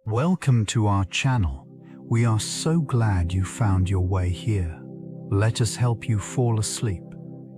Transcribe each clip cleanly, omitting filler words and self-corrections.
Welcome to our channel. We are so glad you found your way here. Let us help you fall asleep.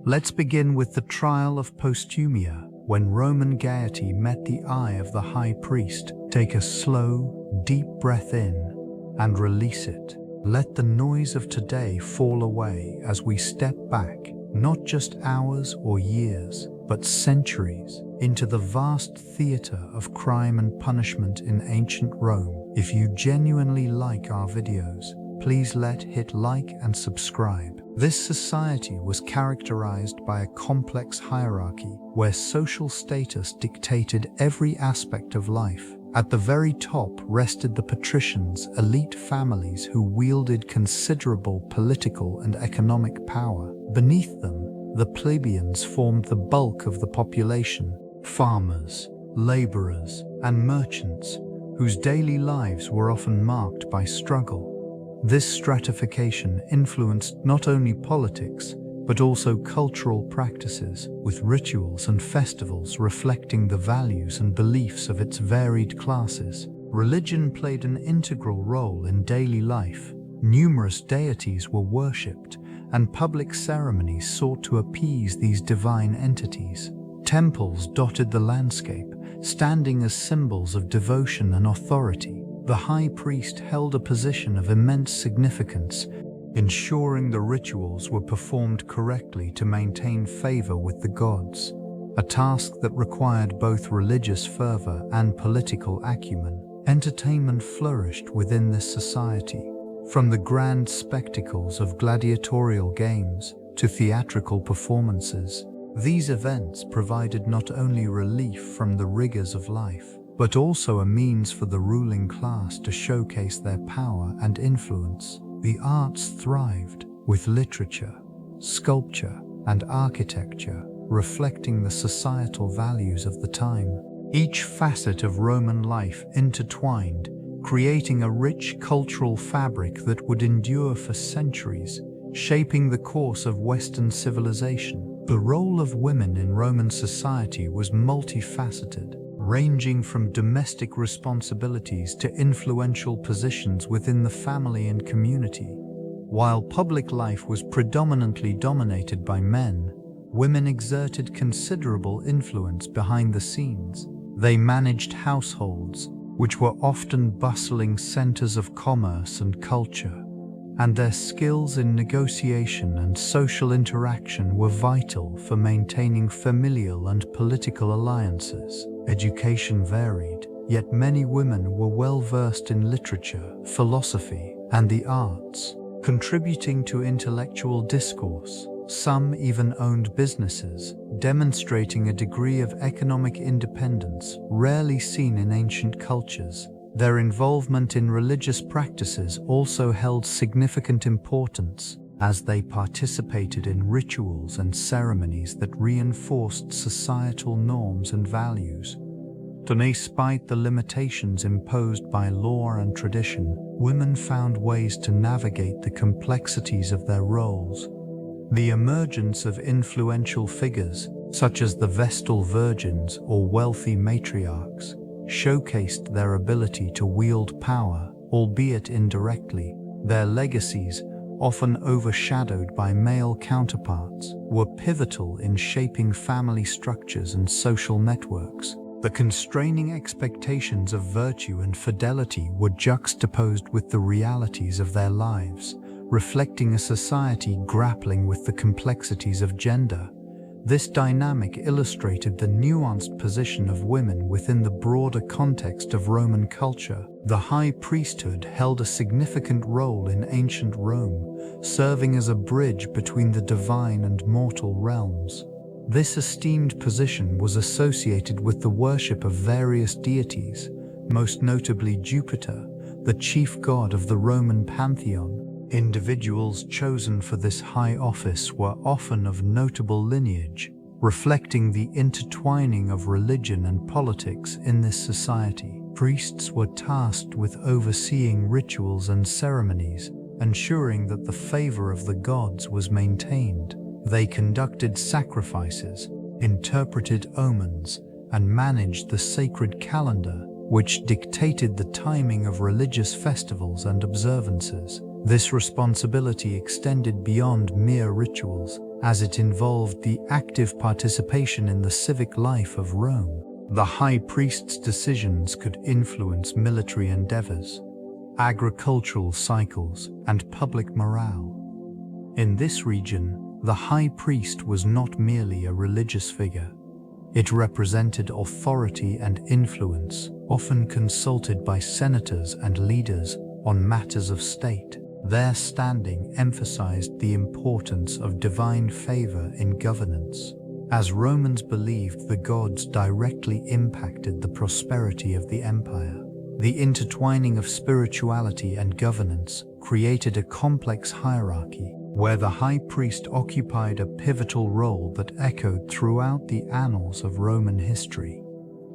Let's begin with the trial of Posthumia, when Roman Gaiety met the eye of the high priest. Take a slow, deep breath in and release it. Let the noise of today fall away as we step back, not just hours or years, but centuries, into the vast theater of crime and punishment in ancient Rome. If you genuinely like our videos, please hit like and subscribe. This society was characterized by a complex hierarchy where social status dictated every aspect of life. At the very top rested the patricians, elite families who wielded considerable political and economic power. Beneath them, the plebeians formed the bulk of the population, farmers, laborers, and merchants, whose daily lives were often marked by struggle. This stratification influenced not only politics, but also cultural practices, with rituals and festivals reflecting the values and beliefs of its varied classes. Religion played an integral role in daily life. Numerous deities were worshipped, and public ceremonies sought to appease these divine entities. Temples dotted the landscape, standing as symbols of devotion and authority. The high priest held a position of immense significance, ensuring the rituals were performed correctly to maintain favor with the gods, a task that required both religious fervor and political acumen. Entertainment flourished within this society, from the grand spectacles of gladiatorial games to theatrical performances. These events provided not only relief from the rigors of life, but also a means for the ruling class to showcase their power and influence. The arts thrived, with literature, sculpture, and architecture reflecting the societal values of the time. Each facet of Roman life intertwined, creating a rich cultural fabric that would endure for centuries, shaping the course of Western civilization. The role of women in Roman society was multifaceted, ranging from domestic responsibilities to influential positions within the family and community. While public life was predominantly dominated by men, women exerted considerable influence behind the scenes. They managed households, which were often bustling centers of commerce and culture, and their skills in negotiation and social interaction were vital for maintaining familial and political alliances. Education varied, yet many women were well versed in literature, philosophy, and the arts, contributing to intellectual discourse. Some even owned businesses, demonstrating a degree of economic independence rarely seen in ancient cultures. Their involvement in religious practices also held significant importance, as they participated in rituals and ceremonies that reinforced societal norms and values. Despite the limitations imposed by law and tradition, women found ways to navigate the complexities of their roles. The emergence of influential figures, such as the Vestal Virgins or wealthy matriarchs, showcased their ability to wield power, albeit indirectly. Their legacies, often overshadowed by male counterparts, were pivotal in shaping family structures and social networks. The constraining expectations of virtue and fidelity were juxtaposed with the realities of their lives, reflecting a society grappling with the complexities of gender. This dynamic illustrated the nuanced position of women within the broader context of Roman culture. The high priesthood held a significant role in ancient Rome, serving as a bridge between the divine and mortal realms. This esteemed position was associated with the worship of various deities, most notably Jupiter, the chief god of the Roman pantheon. Individuals chosen for this high office were often of notable lineage, reflecting the intertwining of religion and politics in this society. Priests were tasked with overseeing rituals and ceremonies, ensuring that the favor of the gods was maintained. They conducted sacrifices, interpreted omens, and managed the sacred calendar, which dictated the timing of religious festivals and observances. This responsibility extended beyond mere rituals, as it involved the active participation in the civic life of Rome. The high priest's decisions could influence military endeavors, agricultural cycles, and public morale. In this region, the high priest was not merely a religious figure. It represented authority and influence, often consulted by senators and leaders on matters of state. Their standing emphasized the importance of divine favor in governance, as Romans believed the gods directly impacted the prosperity of the empire. The intertwining of spirituality and governance created a complex hierarchy, where the high priest occupied a pivotal role that echoed throughout the annals of Roman history.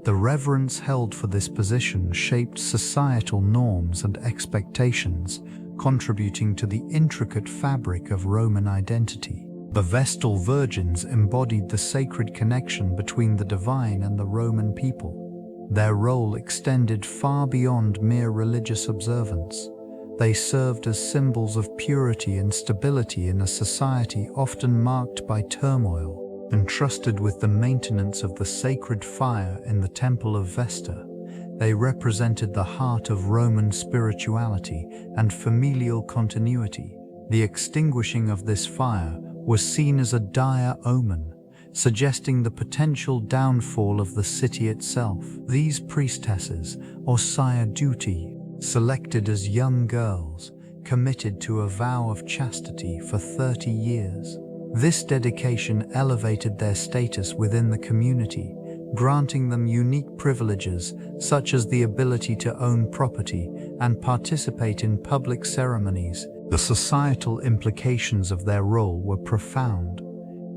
The reverence held for this position shaped societal norms and expectations, contributing to the intricate fabric of Roman identity. The Vestal Virgins embodied the sacred connection between the divine and the Roman people. Their role extended far beyond mere religious observance. They served as symbols of purity and stability in a society often marked by turmoil. Entrusted with the maintenance of the sacred fire in the Temple of Vesta, they represented the heart of Roman spirituality and familial continuity. The extinguishing of this fire was seen as a dire omen, suggesting the potential downfall of the city itself. These priestesses, or Saiduti, selected as young girls, committed to a vow of chastity for 30 years. This dedication elevated their status within the community, granting them unique privileges such as the ability to own property and participate in public ceremonies. The societal implications of their role were profound.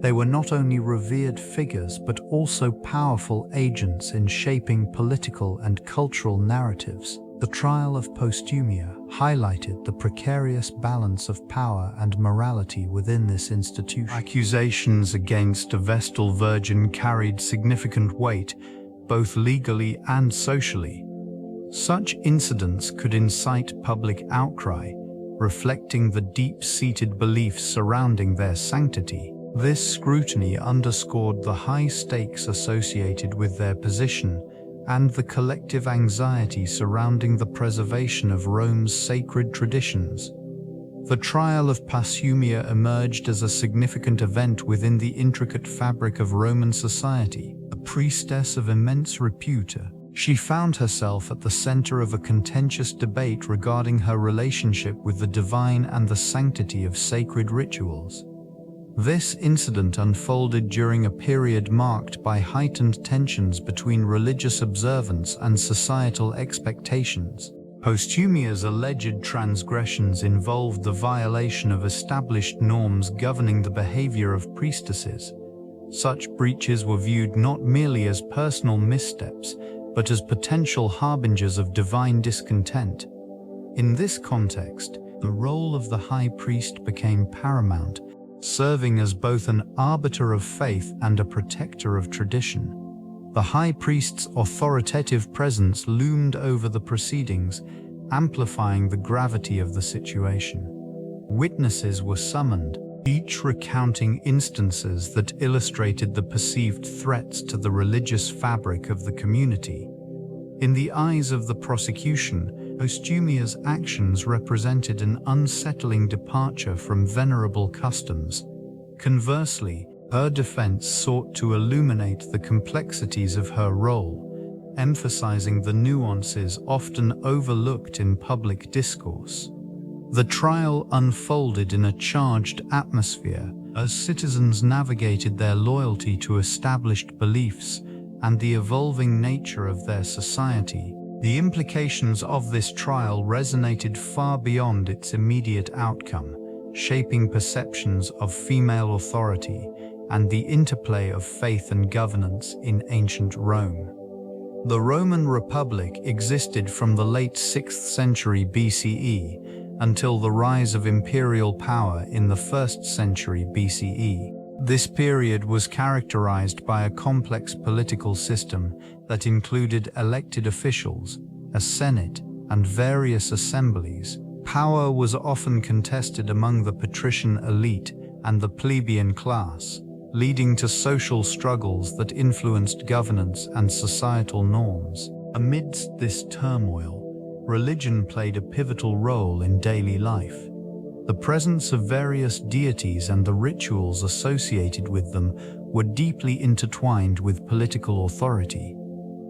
They were not only revered figures but also powerful agents in shaping political and cultural narratives. The trial of Posthumia highlighted the precarious balance of power and morality within this institution. Accusations against a Vestal Virgin carried significant weight, both legally and socially. Such incidents could incite public outcry, reflecting the deep-seated beliefs surrounding their sanctity. This scrutiny underscored the high stakes associated with their position and the collective anxiety surrounding the preservation of Rome's sacred traditions. The trial of Posthumia emerged as a significant event within the intricate fabric of Roman society. A priestess of immense repute, she found herself at the center of a contentious debate regarding her relationship with the divine and the sanctity of sacred rituals. This incident unfolded during a period marked by heightened tensions between religious observance and societal expectations. Posthumia's alleged transgressions involved the violation of established norms governing the behavior of priestesses. Such breaches were viewed not merely as personal missteps, but as potential harbingers of divine discontent. In this context, the role of the high priest became paramount, serving as both an arbiter of faith and a protector of tradition. The high priest's authoritative presence loomed over the proceedings, amplifying the gravity of the situation. Witnesses were summoned, each recounting instances that illustrated the perceived threats to the religious fabric of the community. In the eyes of the prosecution, Posthumia's actions represented an unsettling departure from venerable customs. Conversely, her defense sought to illuminate the complexities of her role, emphasizing the nuances often overlooked in public discourse. The trial unfolded in a charged atmosphere as citizens navigated their loyalty to established beliefs and the evolving nature of their society. The implications of this trial resonated far beyond its immediate outcome, shaping perceptions of female authority and the interplay of faith and governance in ancient Rome. The Roman Republic existed from the late 6th century BCE until the rise of imperial power in the 1st century BCE. This period was characterized by a complex political system that included elected officials, a senate, and various assemblies. Power was often contested among the patrician elite and the plebeian class, leading to social struggles that influenced governance and societal norms. Amidst this turmoil, religion played a pivotal role in daily life. The presence of various deities and the rituals associated with them were deeply intertwined with political authority.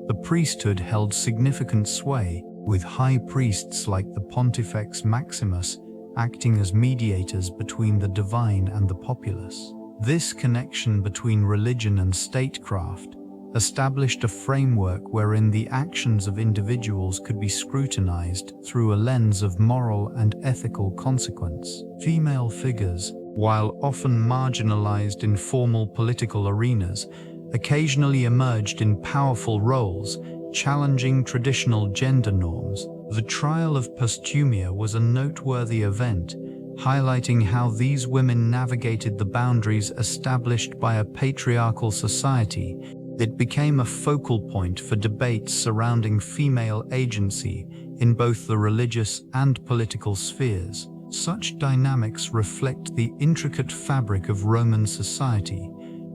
The priesthood held significant sway, with high priests like the Pontifex Maximus acting as mediators between the divine and the populace. This connection between religion and statecraft established a framework wherein the actions of individuals could be scrutinized through a lens of moral and ethical consequence. Female figures, while often marginalized in formal political arenas, occasionally emerged in powerful roles, challenging traditional gender norms. The trial of Posthumia was a noteworthy event, highlighting how these women navigated the boundaries established by a patriarchal society. It became a focal point for debates surrounding female agency in both the religious and political spheres. Such dynamics reflect the intricate fabric of Roman society,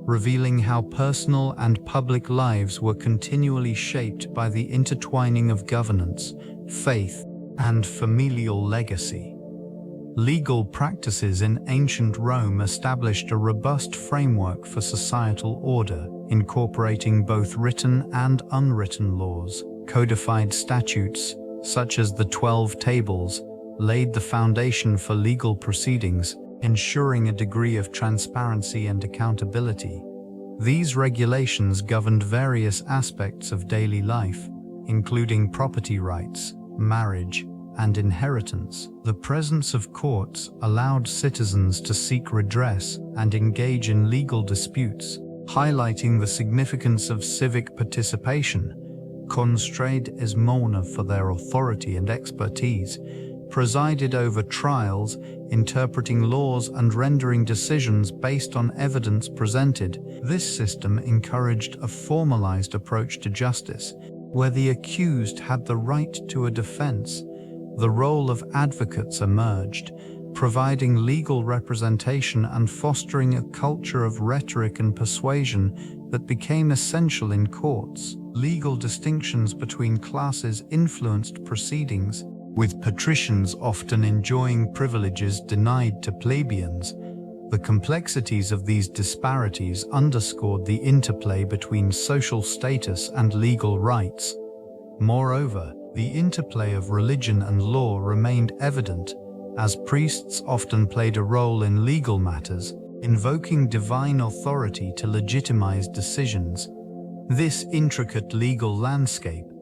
revealing how personal and public lives were continually shaped by the intertwining of governance, faith, and familial legacy. Legal practices in ancient Rome established a robust framework for societal order, incorporating both written and unwritten laws. Codified statutes, such as the 12 Tables, laid the foundation for legal proceedings, ensuring a degree of transparency and accountability. These regulations governed various aspects of daily life, including property rights, marriage, and inheritance. The presence of courts allowed citizens to seek redress and engage in legal disputes, highlighting the significance of civic participation. Constrade Esmona, for their authority and expertise, presided over trials, interpreting laws and rendering decisions based on evidence presented. This system encouraged a formalized approach to justice, where the accused had the right to a defense. The role of advocates emerged, providing legal representation and fostering a culture of rhetoric and persuasion that became essential in courts. Legal distinctions between classes influenced proceedings, with patricians often enjoying privileges denied to plebeians. The complexities of these disparities underscored the interplay between social status and legal rights. Moreover, the interplay of religion and law remained evident, as priests often played a role in legal matters, invoking divine authority to legitimize decisions. This intricate legal landscape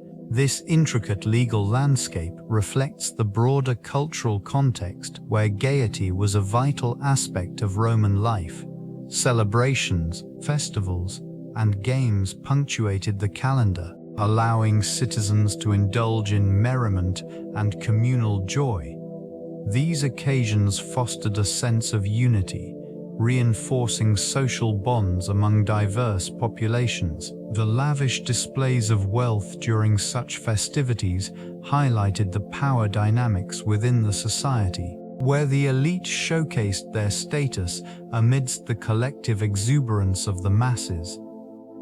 reflects the broader cultural context where gaiety was a vital aspect of Roman life. Celebrations, festivals, and games punctuated the calendar, allowing citizens to indulge in merriment and communal joy. These occasions fostered a sense of unity, reinforcing social bonds among diverse populations. The lavish displays of wealth during such festivities highlighted the power dynamics within the society, where the elite showcased their status amidst the collective exuberance of the masses.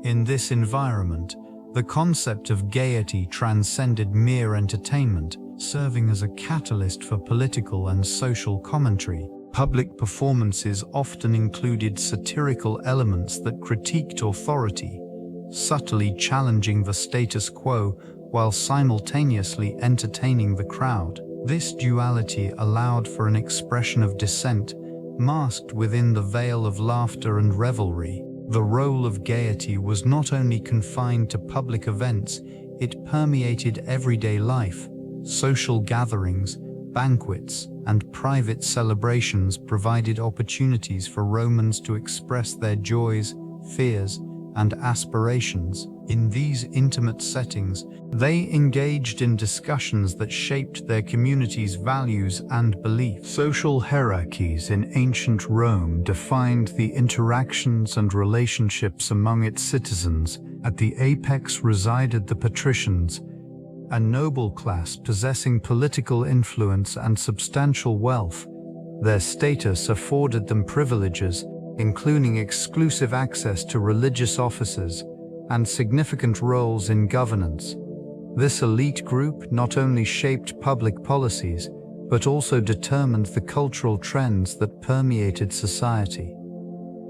In this environment, the concept of gaiety transcended mere entertainment, serving as a catalyst for political and social commentary. Public performances often included satirical elements that critiqued authority, subtly challenging the status quo while simultaneously entertaining the crowd. This duality allowed for an expression of dissent, masked within the veil of laughter and revelry. The role of gaiety was not only confined to public events, it permeated everyday life. Social gatherings, banquets, and private celebrations provided opportunities for Romans to express their joys, fears, and aspirations. In these intimate settings, they engaged in discussions that shaped their community's values and beliefs. Social hierarchies in ancient Rome defined the interactions and relationships among its citizens, At the apex resided the patricians, a noble class possessing political influence and substantial wealth. Their status afforded them privileges, including exclusive access to religious offices and significant roles in governance. This elite group not only shaped public policies, but also determined the cultural trends that permeated society.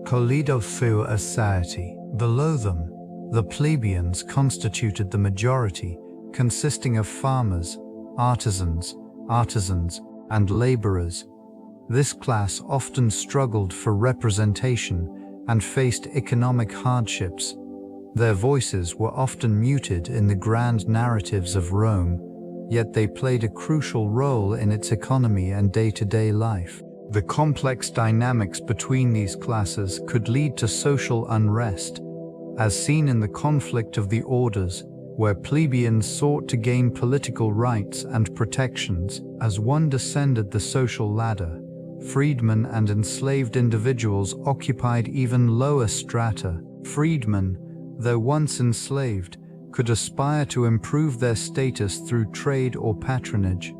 Society. Below them, the plebeians constituted the majority, consisting of farmers, artisans, and laborers. This class often struggled for representation and faced economic hardships. Their voices were often muted in the grand narratives of Rome, yet they played a crucial role in its economy and day-to-day life. The complex dynamics between these classes could lead to social unrest, as seen in the conflict of the orders, where plebeians sought to gain political rights and protections. As one descended the social ladder, freedmen and enslaved individuals occupied even lower strata. Freedmen, though once enslaved, could aspire to improve their status through trade or patronage.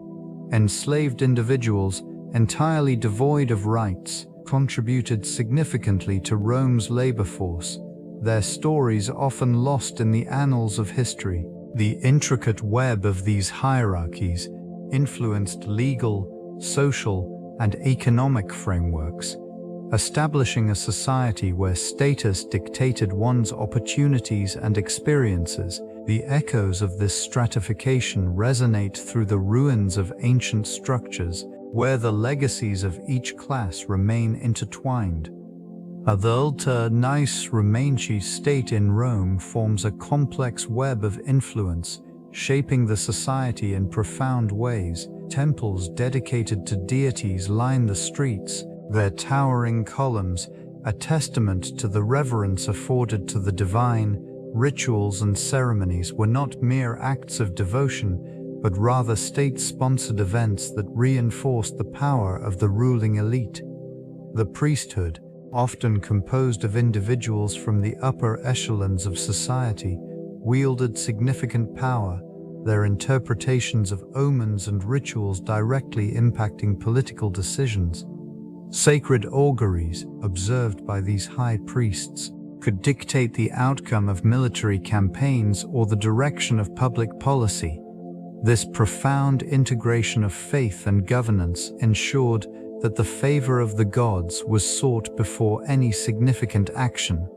Enslaved individuals, entirely devoid of rights, contributed significantly to Rome's labor force, their stories often lost in the annals of history. The intricate web of these hierarchies influenced legal, social, and economic frameworks, establishing a society where status dictated one's opportunities and experiences. The echoes of this stratification resonate through the ruins of ancient structures, where the legacies of each class remain intertwined. The alternate Romanci state in Rome forms a complex web of influence, shaping the society in profound ways. Temples dedicated to deities line the streets, their towering columns, a testament to the reverence afforded to the divine. Rituals and ceremonies were not mere acts of devotion, but rather state-sponsored events that reinforced the power of the ruling elite. The priesthood, often composed of individuals from the upper echelons of society, wielded significant power, their interpretations of omens and rituals directly impacting political decisions. Sacred auguries, observed by these high priests, could dictate the outcome of military campaigns or the direction of public policy. This profound integration of faith and governance ensured that the favor of the gods was sought before any significant action.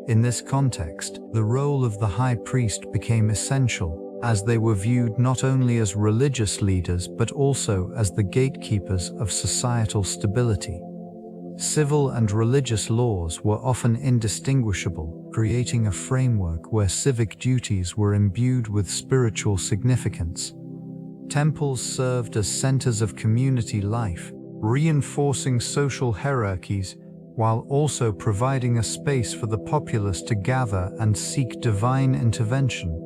In this context, the role of the high priest became essential, as they were viewed not only as religious leaders but also as the gatekeepers of societal stability. Civil and religious laws were often indistinguishable, creating a framework where civic duties were imbued with spiritual significance. Temples served as centers of community life, reinforcing social hierarchies while also providing a space for the populace to gather and seek divine intervention.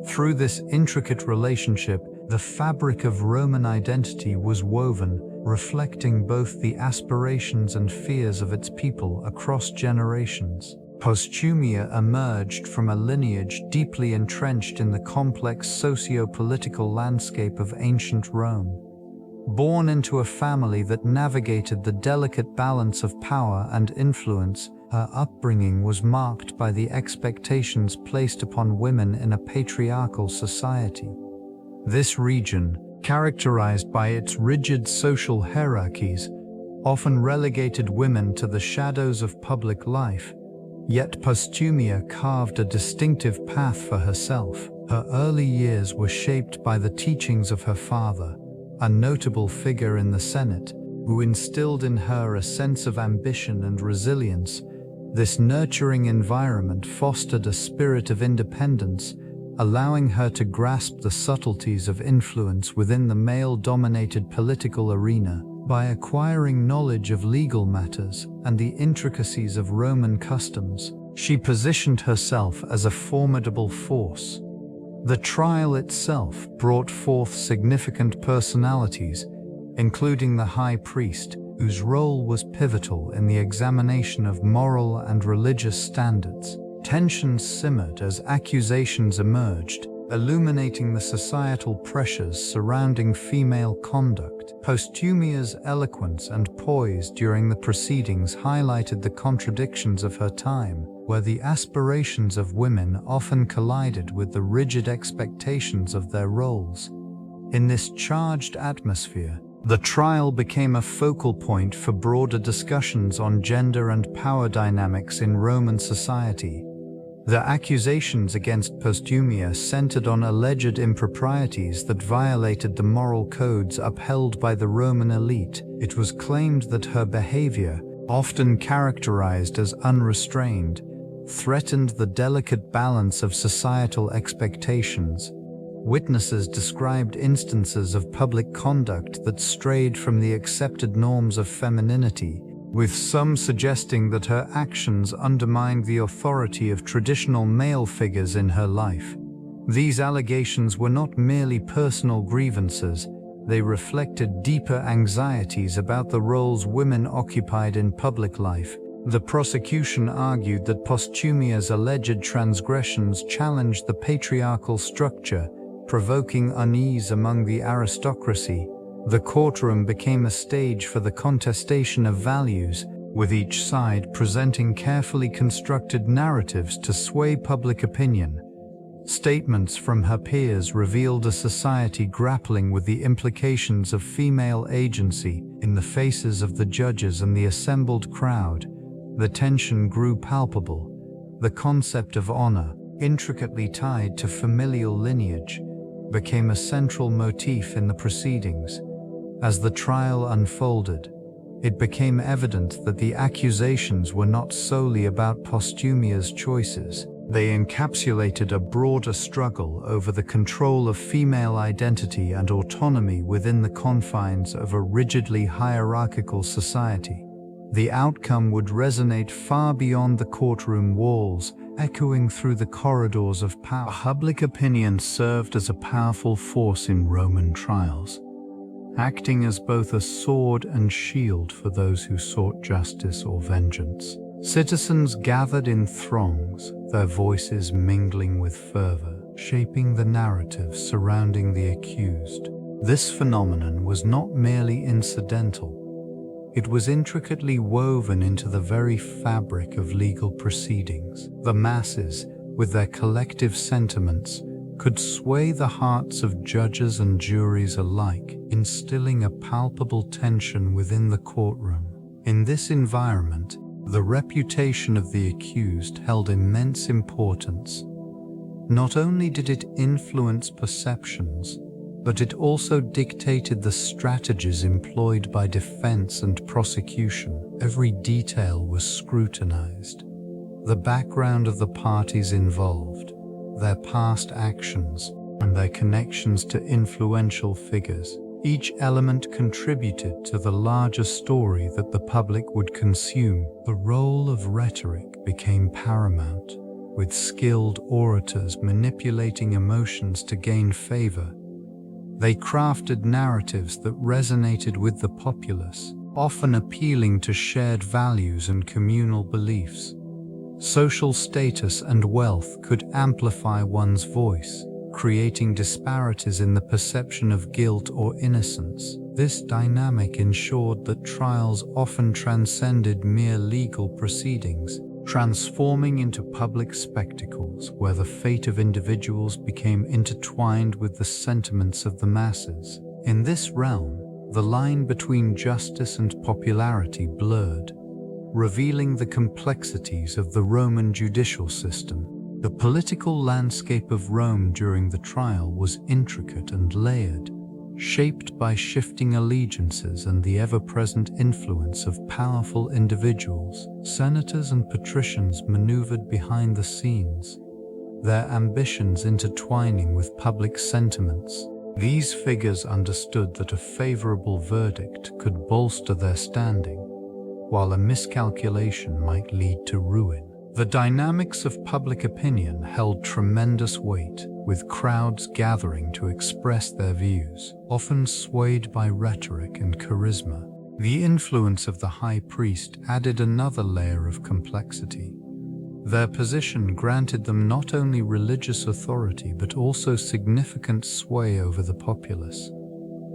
Through this intricate relationship, the fabric of Roman identity was woven, reflecting both the aspirations and fears of its people across generations. Posthumia emerged from a lineage deeply entrenched in the complex socio-political landscape of ancient Rome. Born into a family that navigated the delicate balance of power and influence, her upbringing was marked by the expectations placed upon women in a patriarchal society. This region, characterized by its rigid social hierarchies, often relegated women to the shadows of public life. Yet Posthumia carved a distinctive path for herself. Her early years were shaped by the teachings of her father, a notable figure in the Senate, who instilled in her a sense of ambition and resilience. This nurturing environment fostered a spirit of independence, allowing her to grasp the subtleties of influence within the male-dominated political arena. By acquiring knowledge of legal matters and the intricacies of Roman customs, she positioned herself as a formidable force. The trial itself brought forth significant personalities, including the high priest, whose role was pivotal in the examination of moral and religious standards. Tensions simmered as accusations emerged, illuminating the societal pressures surrounding female conduct. Posthumia's eloquence and poise during the proceedings highlighted the contradictions of her time, where the aspirations of women often collided with the rigid expectations of their roles. In this charged atmosphere, the trial became a focal point for broader discussions on gender and power dynamics in Roman society. The accusations against Posthumia centered on alleged improprieties that violated the moral codes upheld by the Roman elite. It was claimed that her behavior, often characterized as unrestrained, threatened the delicate balance of societal expectations. Witnesses described instances of public conduct that strayed from the accepted norms of femininity, with some suggesting that her actions undermined the authority of traditional male figures in her life. These allegations were not merely personal grievances, they reflected deeper anxieties about the roles women occupied in public life. The prosecution argued that Posthumia's alleged transgressions challenged the patriarchal structure, provoking unease among the aristocracy. The courtroom became a stage for the contestation of values, with each side presenting carefully constructed narratives to sway public opinion. Statements from her peers revealed a society grappling with the implications of female agency. In the faces of the judges and the assembled crowd, the tension grew palpable. The concept of honor, intricately tied to familial lineage, became a central motif in the proceedings. As the trial unfolded, it became evident that the accusations were not solely about Posthumia's choices. They encapsulated a broader struggle over the control of female identity and autonomy within the confines of a rigidly hierarchical society. The outcome would resonate far beyond the courtroom walls, echoing through the corridors of power. Public opinion served as a powerful force in Roman trials, acting as both a sword and shield for those who sought justice or vengeance. Citizens gathered in throngs, their voices mingling with fervor, shaping the narrative surrounding the accused. This phenomenon was not merely incidental. It was intricately woven into the very fabric of legal proceedings. The masses, with their collective sentiments, could sway the hearts of judges and juries alike, instilling a palpable tension within the courtroom. In this environment, the reputation of the accused held immense importance. Not only did it influence perceptions, but it also dictated the strategies employed by defense and prosecution. Every detail was scrutinized. The background of the parties involved, their past actions, and their connections to influential figures. Each element contributed to the larger story that the public would consume. The role of rhetoric became paramount, with skilled orators manipulating emotions to gain favor. They crafted narratives that resonated with the populace, often appealing to shared values and communal beliefs. Social status and wealth could amplify one's voice, creating disparities in the perception of guilt or innocence. This dynamic ensured that trials often transcended mere legal proceedings, transforming into public spectacles where the fate of individuals became intertwined with the sentiments of the masses. In this realm, the line between justice and popularity blurred, revealing the complexities of the Roman judicial system. The political landscape of Rome during the trial was intricate and layered, shaped by shifting allegiances and the ever-present influence of powerful individuals. Senators and patricians maneuvered behind the scenes, their ambitions intertwining with public sentiments. These figures understood that a favorable verdict could bolster their standing, while a miscalculation might lead to ruin. The dynamics of public opinion held tremendous weight, with crowds gathering to express their views, often swayed by rhetoric and charisma. The influence of the high priest added another layer of complexity. Their position granted them not only religious authority but also significant sway over the populace.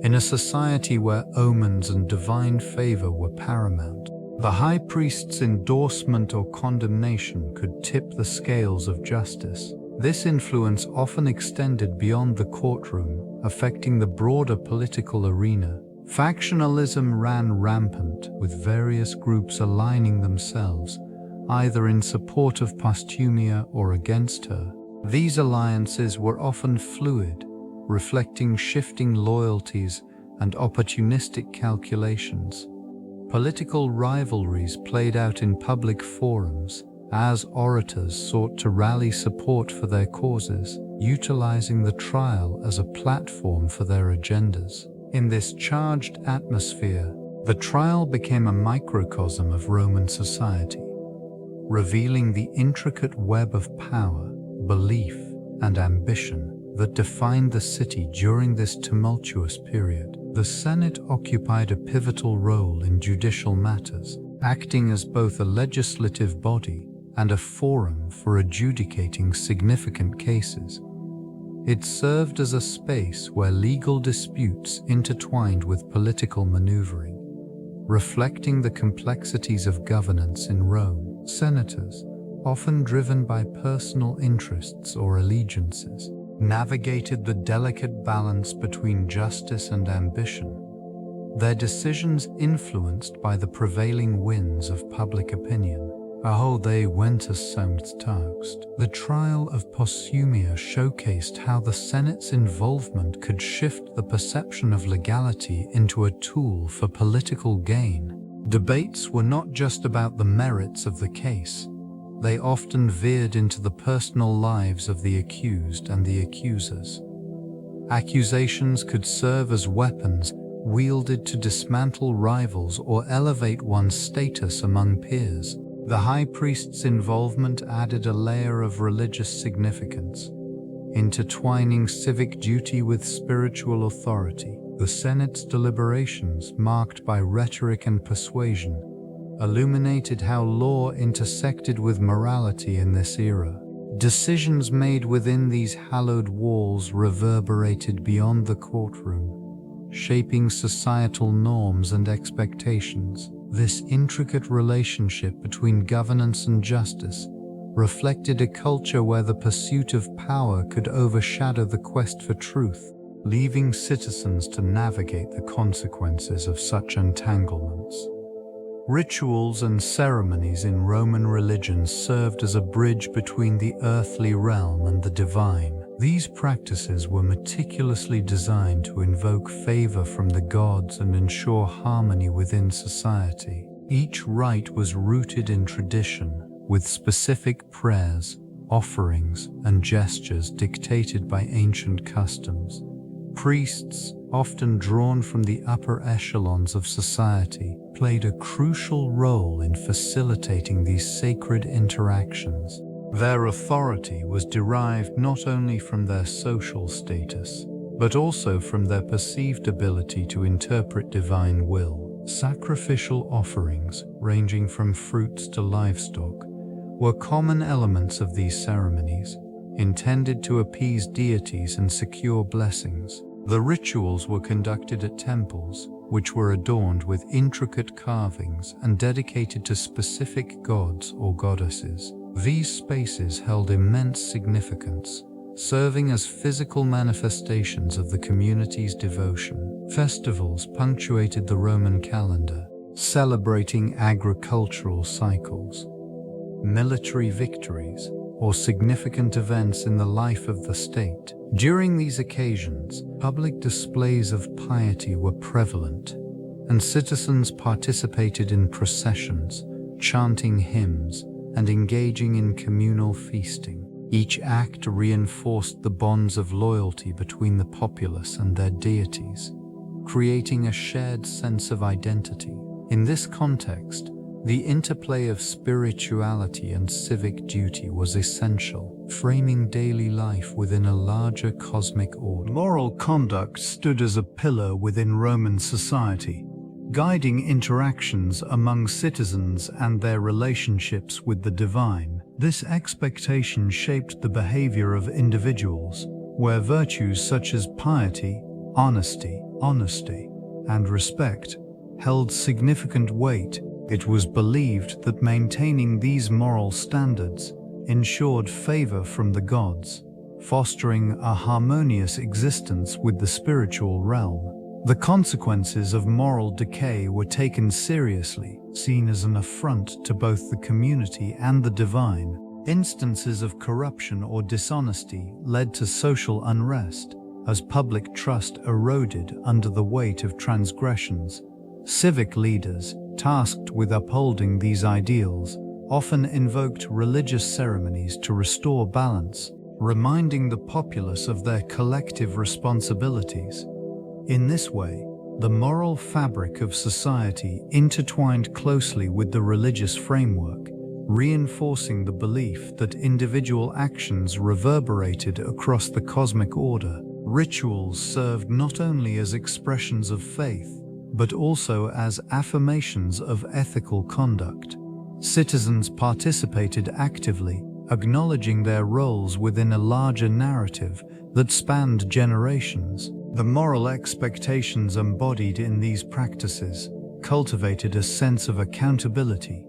In a society where omens and divine favor were paramount, the high priest's endorsement or condemnation could tip the scales of justice. This influence often extended beyond the courtroom, affecting the broader political arena. Factionalism ran rampant, with various groups aligning themselves, either in support of Posthumia or against her. These alliances were often fluid, reflecting shifting loyalties and opportunistic calculations. Political rivalries played out in public forums, as orators sought to rally support for their causes, utilizing the trial as a platform for their agendas. In this charged atmosphere, the trial became a microcosm of Roman society, revealing the intricate web of power, belief, and ambition that defined the city during this tumultuous period. The Senate occupied a pivotal role in judicial matters, acting as both a legislative body and a forum for adjudicating significant cases. It served as a space where legal disputes intertwined with political maneuvering, reflecting the complexities of governance in Rome. Senators, often driven by personal interests or allegiances, navigated the delicate balance between justice and ambition, their decisions influenced by the prevailing winds of public opinion. They went as tasked. The trial of Posthumia showcased how the Senate's involvement could shift the perception of legality into a tool for political gain. Debates were not just about the merits of the case. They often veered into the personal lives of the accused and the accusers. Accusations could serve as weapons wielded to dismantle rivals or elevate one's status among peers. The high priest's involvement added a layer of religious significance, intertwining civic duty with spiritual authority. The Senate's deliberations, marked by rhetoric and persuasion, illuminated how law intersected with morality in this era. Decisions made within these hallowed walls reverberated beyond the courtroom, shaping societal norms and expectations. This intricate relationship between governance and justice reflected a culture where the pursuit of power could overshadow the quest for truth, leaving citizens to navigate the consequences of such entanglements. Rituals and ceremonies in Roman religion served as a bridge between the earthly realm and the divine. These practices were meticulously designed to invoke favor from the gods and ensure harmony within society. Each rite was rooted in tradition, with specific prayers, offerings, and gestures dictated by ancient customs. Priests, often drawn from the upper echelons of society, played a crucial role in facilitating these sacred interactions. Their authority was derived not only from their social status, but also from their perceived ability to interpret divine will. Sacrificial offerings, ranging from fruits to livestock, were common elements of these ceremonies, intended to appease deities and secure blessings. The rituals were conducted at temples, which were adorned with intricate carvings and dedicated to specific gods or goddesses. These spaces held immense significance, serving as physical manifestations of the community's devotion. Festivals punctuated the Roman calendar, celebrating agricultural cycles, military victories, or significant events in the life of the state. During these occasions, public displays of piety were prevalent, and citizens participated in processions, chanting hymns, and engaging in communal feasting. Each act reinforced the bonds of loyalty between the populace and their deities, creating a shared sense of identity. In this context, the interplay of spirituality and civic duty was essential, framing daily life within a larger cosmic order. Moral conduct stood as a pillar within Roman society, guiding interactions among citizens and their relationships with the divine. This expectation shaped the behavior of individuals, where virtues such as piety, honesty, and respect held significant weight. It was believed that maintaining these moral standards ensured favor from the gods, fostering a harmonious existence with the spiritual realm. The consequences of moral decay were taken seriously, seen as an affront to both the community and the divine. Instances of corruption or dishonesty led to social unrest, as public trust eroded under the weight of transgressions. Civic leaders, tasked with upholding these ideals, often invoked religious ceremonies to restore balance, reminding the populace of their collective responsibilities. In this way, the moral fabric of society intertwined closely with the religious framework, reinforcing the belief that individual actions reverberated across the cosmic order. Rituals served not only as expressions of faith, but also as affirmations of ethical conduct. Citizens participated actively, acknowledging their roles within a larger narrative that spanned generations. The moral expectations embodied in these practices cultivated a sense of accountability,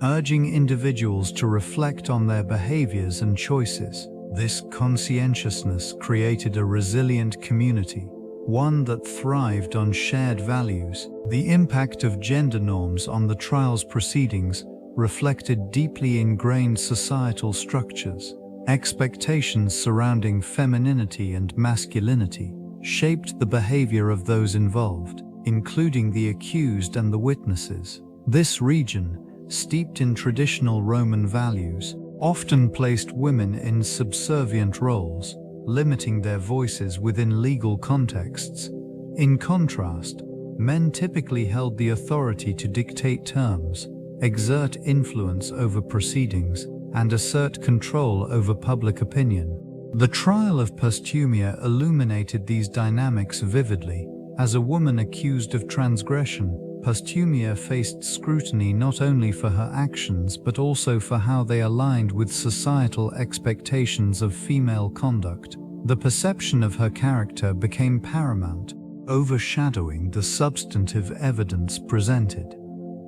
urging individuals to reflect on their behaviors and choices. This conscientiousness created a resilient community, one that thrived on shared values. The impact of gender norms on the trial's proceedings reflected deeply ingrained societal structures. Expectations surrounding femininity and masculinity shaped the behavior of those involved, including the accused and the witnesses. This region, steeped in traditional Roman values, often placed women in subservient roles, limiting their voices within legal contexts. In contrast, men typically held the authority to dictate terms, exert influence over proceedings, and assert control over public opinion. The trial of Posthumia illuminated these dynamics vividly. As a woman accused of transgression, Posthumia faced scrutiny not only for her actions but also for how they aligned with societal expectations of female conduct. The perception of her character became paramount, overshadowing the substantive evidence presented.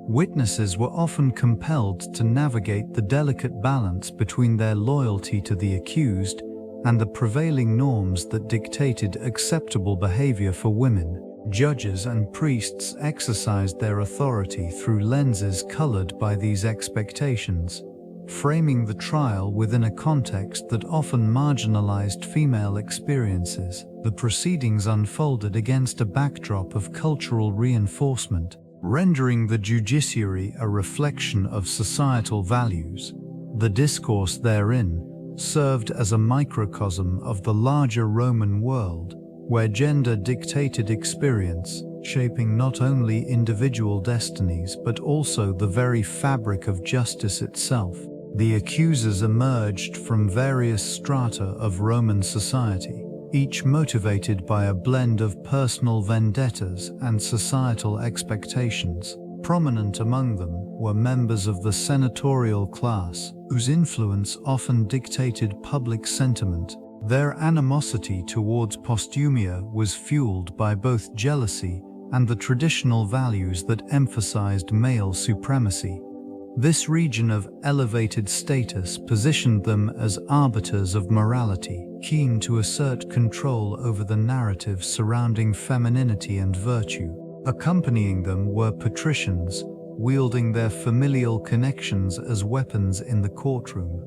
Witnesses were often compelled to navigate the delicate balance between their loyalty to the accused and the prevailing norms that dictated acceptable behavior for women. Judges and priests exercised their authority through lenses colored by these expectations, framing the trial within a context that often marginalized female experiences. The proceedings unfolded against a backdrop of cultural reinforcement, rendering the judiciary a reflection of societal values. The discourse therein served as a microcosm of the larger Roman world, where gender dictated experience, shaping not only individual destinies but also the very fabric of justice itself. The accusers emerged from various strata of Roman society, each motivated by a blend of personal vendettas and societal expectations. Prominent among them were members of the senatorial class, whose influence often dictated public sentiment. Their animosity towards Posthumia was fueled by both jealousy and the traditional values that emphasized male supremacy. This region of elevated status positioned them as arbiters of morality, keen to assert control over the narrative surrounding femininity and virtue. Accompanying them were patricians, wielding their familial connections as weapons in the courtroom.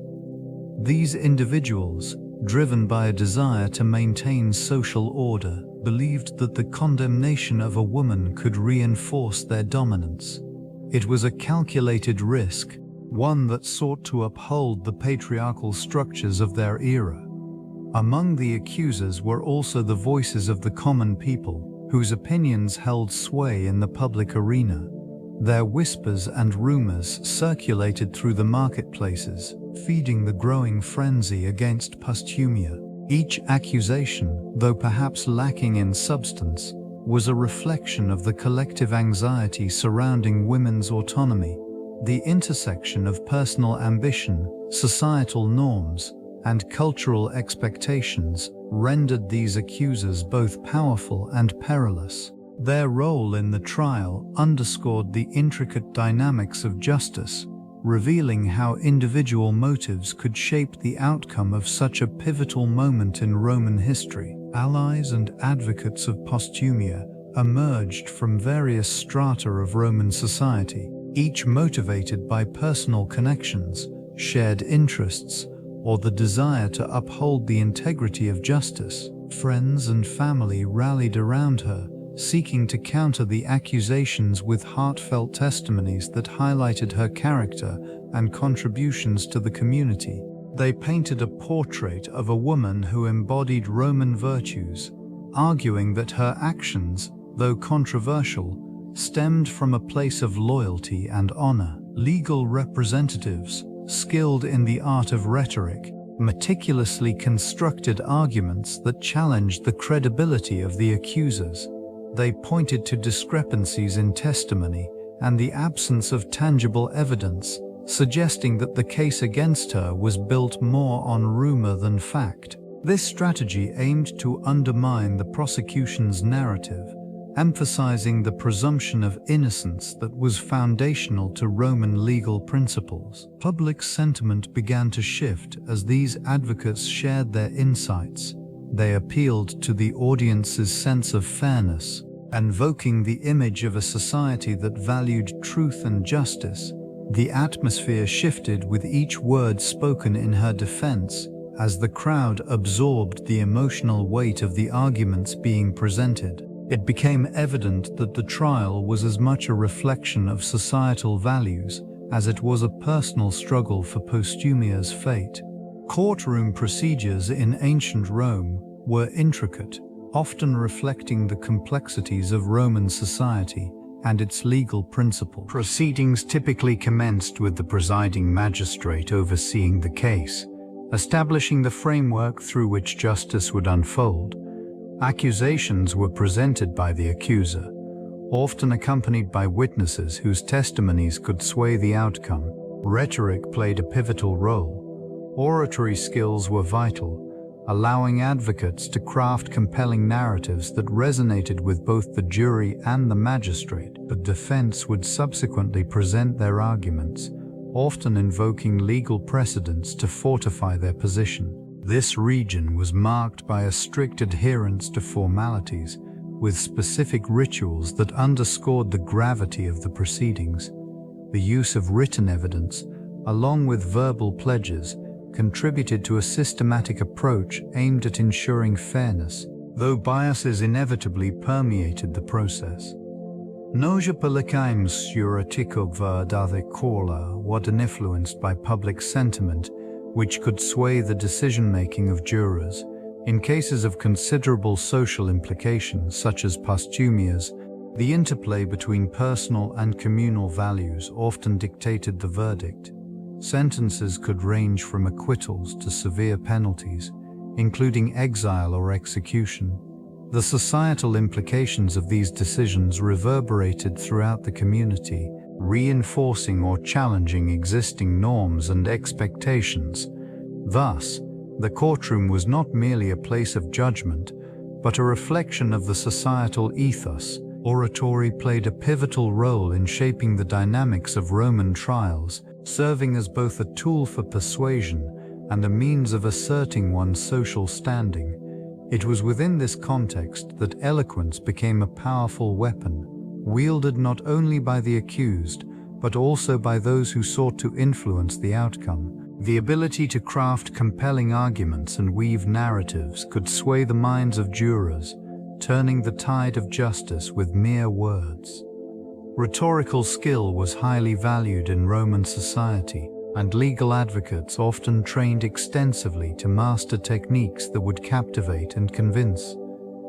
These individuals, driven by a desire to maintain social order, believed that the condemnation of a woman could reinforce their dominance. It was a calculated risk, one that sought to uphold the patriarchal structures of their era. Among the accusers were also the voices of the common people, whose opinions held sway in the public arena. Their whispers and rumors circulated through the marketplaces, feeding the growing frenzy against Posthumia. Each accusation, though perhaps lacking in substance, was a reflection of the collective anxiety surrounding women's autonomy. The intersection of personal ambition, societal norms, and cultural expectations rendered these accusers both powerful and perilous. Their role in the trial underscored the intricate dynamics of justice, revealing how individual motives could shape the outcome of such a pivotal moment in Roman history. Allies and advocates of Posthumia emerged from various strata of Roman society, each motivated by personal connections, shared interests, or the desire to uphold the integrity of justice. Friends and family rallied around her, seeking to counter the accusations with heartfelt testimonies that highlighted her character and contributions to the community. They painted a portrait of a woman who embodied Roman virtues, arguing that her actions, though controversial, stemmed from a place of loyalty and honor. Legal representatives, skilled in the art of rhetoric, meticulously constructed arguments that challenged the credibility of the accusers. They pointed to discrepancies in testimony and the absence of tangible evidence, suggesting that the case against her was built more on rumor than fact. This strategy aimed to undermine the prosecution's narrative, emphasizing the presumption of innocence that was foundational to Roman legal principles. Public sentiment began to shift as these advocates shared their insights. They appealed to the audience's sense of fairness, invoking the image of a society that valued truth and justice. The atmosphere shifted with each word spoken in her defense, as the crowd absorbed the emotional weight of the arguments being presented. It became evident that the trial was as much a reflection of societal values as it was a personal struggle for Posthumia's fate. Courtroom procedures in ancient Rome were intricate, often reflecting the complexities of Roman society and its legal principles. Proceedings typically commenced with the presiding magistrate overseeing the case, establishing the framework through which justice would unfold. Accusations were presented by the accuser, often accompanied by witnesses whose testimonies could sway the outcome. Rhetoric played a pivotal role. Oratory skills were vital, allowing advocates to craft compelling narratives that resonated with both the jury and the magistrate. The defense would subsequently present their arguments, often invoking legal precedents to fortify their position. This region was marked by a strict adherence to formalities, with specific rituals that underscored the gravity of the proceedings. The use of written evidence, along with verbal pledges, contributed to a systematic approach aimed at ensuring fairness, though biases inevitably permeated the process. Noja Palakaims Suratikogva Kola was influenced by public sentiment, which could sway the decision-making of jurors. In cases of considerable social implications, such as Posthumia's, the interplay between personal and communal values often dictated the verdict. Sentences could range from acquittals to severe penalties, including exile or execution. The societal implications of these decisions reverberated throughout the community, reinforcing or challenging existing norms and expectations. Thus, the courtroom was not merely a place of judgment, but a reflection of the societal ethos. Oratory played a pivotal role in shaping the dynamics of Roman trials, serving as both a tool for persuasion and a means of asserting one's social standing. It was within this context that eloquence became a powerful weapon, wielded not only by the accused, but also by those who sought to influence the outcome. The ability to craft compelling arguments and weave narratives could sway the minds of jurors, turning the tide of justice with mere words. Rhetorical skill was highly valued in Roman society, and legal advocates often trained extensively to master techniques that would captivate and convince.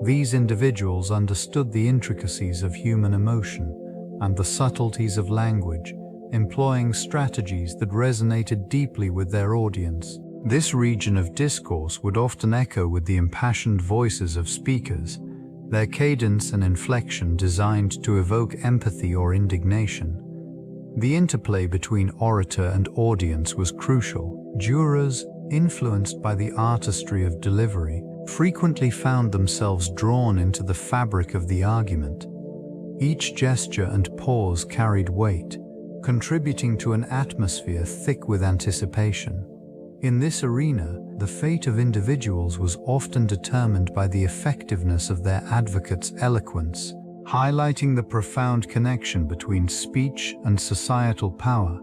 These individuals understood the intricacies of human emotion and the subtleties of language, employing strategies that resonated deeply with their audience. This region of discourse would often echo with the impassioned voices of speakers, their cadence and inflection designed to evoke empathy or indignation. The interplay between orator and audience was crucial. Jurors, influenced by the artistry of delivery, frequently found themselves drawn into the fabric of the argument. Each gesture and pause carried weight, contributing to an atmosphere thick with anticipation. In this arena, the fate of individuals was often determined by the effectiveness of their advocate's eloquence, highlighting the profound connection between speech and societal power.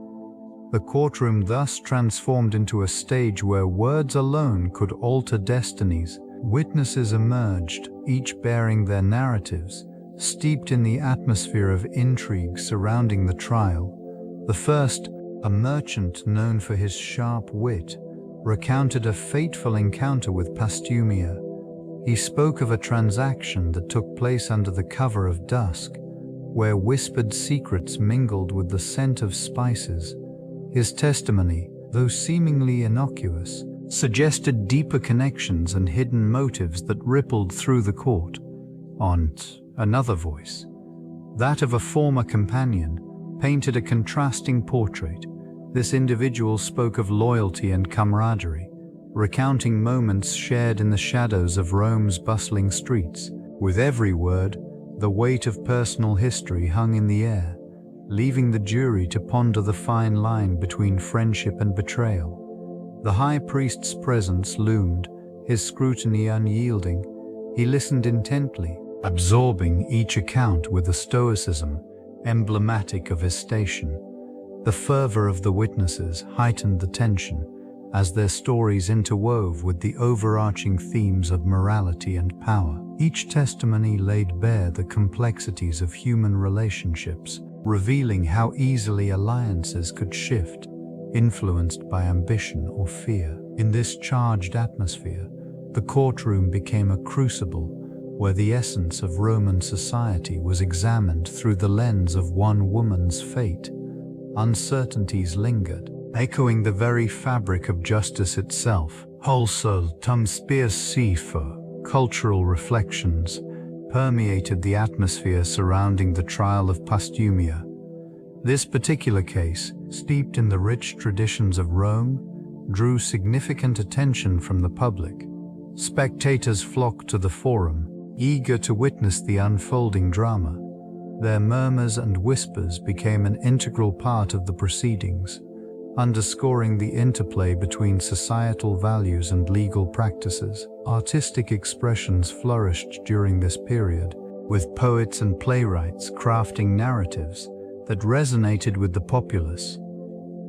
The courtroom thus transformed into a stage where words alone could alter destinies. Witnesses emerged, each bearing their narratives, steeped in the atmosphere of intrigue surrounding the trial. The first, a merchant known for his sharp wit, recounted a fateful encounter with Posthumia. He spoke of a transaction that took place under the cover of dusk, where whispered secrets mingled with the scent of spices. His testimony, though seemingly innocuous, suggested deeper connections and hidden motives that rippled through the court. Another voice, that of a former companion, painted a contrasting portrait. This individual spoke of loyalty and camaraderie, recounting moments shared in the shadows of Rome's bustling streets. With every word, the weight of personal history hung in the air, leaving the jury to ponder the fine line between friendship and betrayal. The high priest's presence loomed, his scrutiny unyielding. He listened intently, absorbing each account with a stoicism emblematic of his station. The fervor of the witnesses heightened the tension, as their stories interwove with the overarching themes of morality and power. Each testimony laid bare the complexities of human relationships, revealing how easily alliances could shift, influenced by ambition or fear. In this charged atmosphere, the courtroom became a crucible where the essence of Roman society was examined through the lens of one woman's fate. Uncertainties lingered, echoing the very fabric of justice itself. Wholesale for cultural reflections permeated the atmosphere surrounding the trial of Posthumia. This particular case, steeped in the rich traditions of Rome, drew significant attention from the public. Spectators flocked to the forum, eager to witness the unfolding drama. Their murmurs and whispers became an integral part of the proceedings, underscoring the interplay between societal values and legal practices. Artistic expressions flourished during this period, with poets and playwrights crafting narratives that resonated with the populace.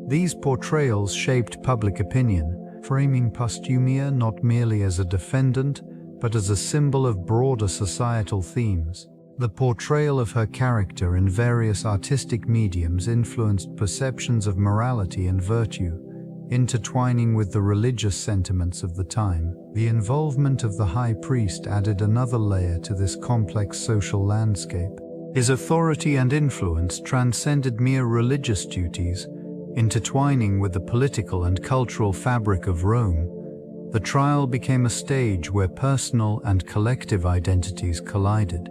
These portrayals shaped public opinion, framing Posthumia not merely as a defendant, but as a symbol of broader societal themes. The portrayal of her character in various artistic mediums influenced perceptions of morality and virtue, intertwining with the religious sentiments of the time. The involvement of the high priest added another layer to this complex social landscape. His authority and influence transcended mere religious duties, intertwining with the political and cultural fabric of Rome. The trial became a stage where personal and collective identities collided,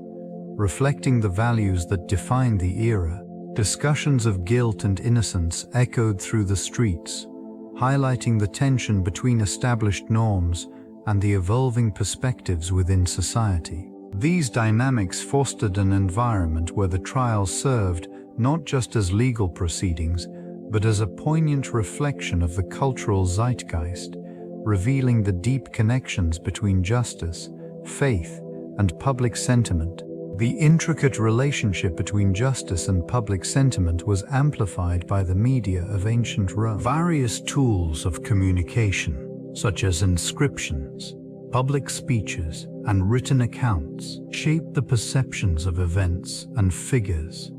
reflecting the values that defined the era. Discussions of guilt and innocence echoed through the streets, highlighting the tension between established norms and the evolving perspectives within society. These dynamics fostered an environment where the trial served not just as legal proceedings, but as a poignant reflection of the cultural zeitgeist, revealing the deep connections between justice, faith, and public sentiment. The intricate relationship between justice and public sentiment was amplified by the media of ancient Rome. Various tools of communication, such as inscriptions, public speeches, and written accounts, shaped the perceptions of events and figures.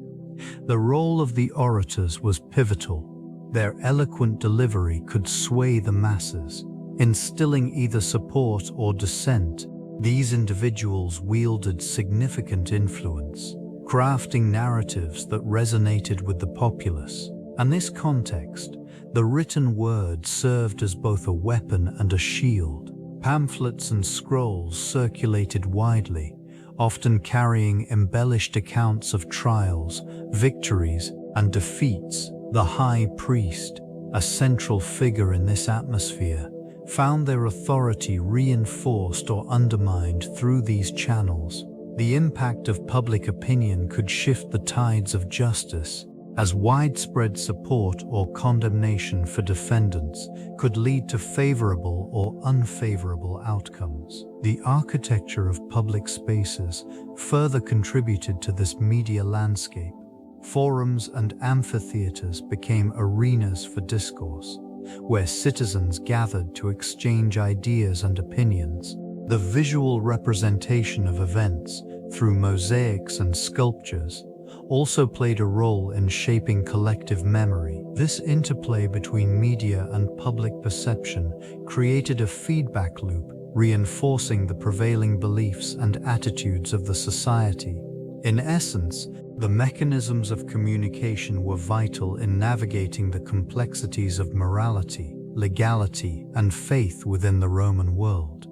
The role of the orators was pivotal. Their eloquent delivery could sway the masses, instilling either support or dissent. These individuals wielded significant influence, crafting narratives that resonated with the populace. In this context, the written word served as both a weapon and a shield. Pamphlets and scrolls circulated widely, often carrying embellished accounts of trials, victories, and defeats. The high priest, a central figure in this atmosphere, found their authority reinforced or undermined through these channels. The impact of public opinion could shift the tides of justice, as widespread support or condemnation for defendants could lead to favorable or unfavorable outcomes. The architecture of public spaces further contributed to this media landscape. Forums and amphitheaters became arenas for discourse, where citizens gathered to exchange ideas and opinions. The visual representation of events through mosaics and sculptures also played a role in shaping collective memory. This interplay between media and public perception created a feedback loop, reinforcing the prevailing beliefs and attitudes of the society. In essence, the mechanisms of communication were vital in navigating the complexities of morality, legality, and faith within the Roman world.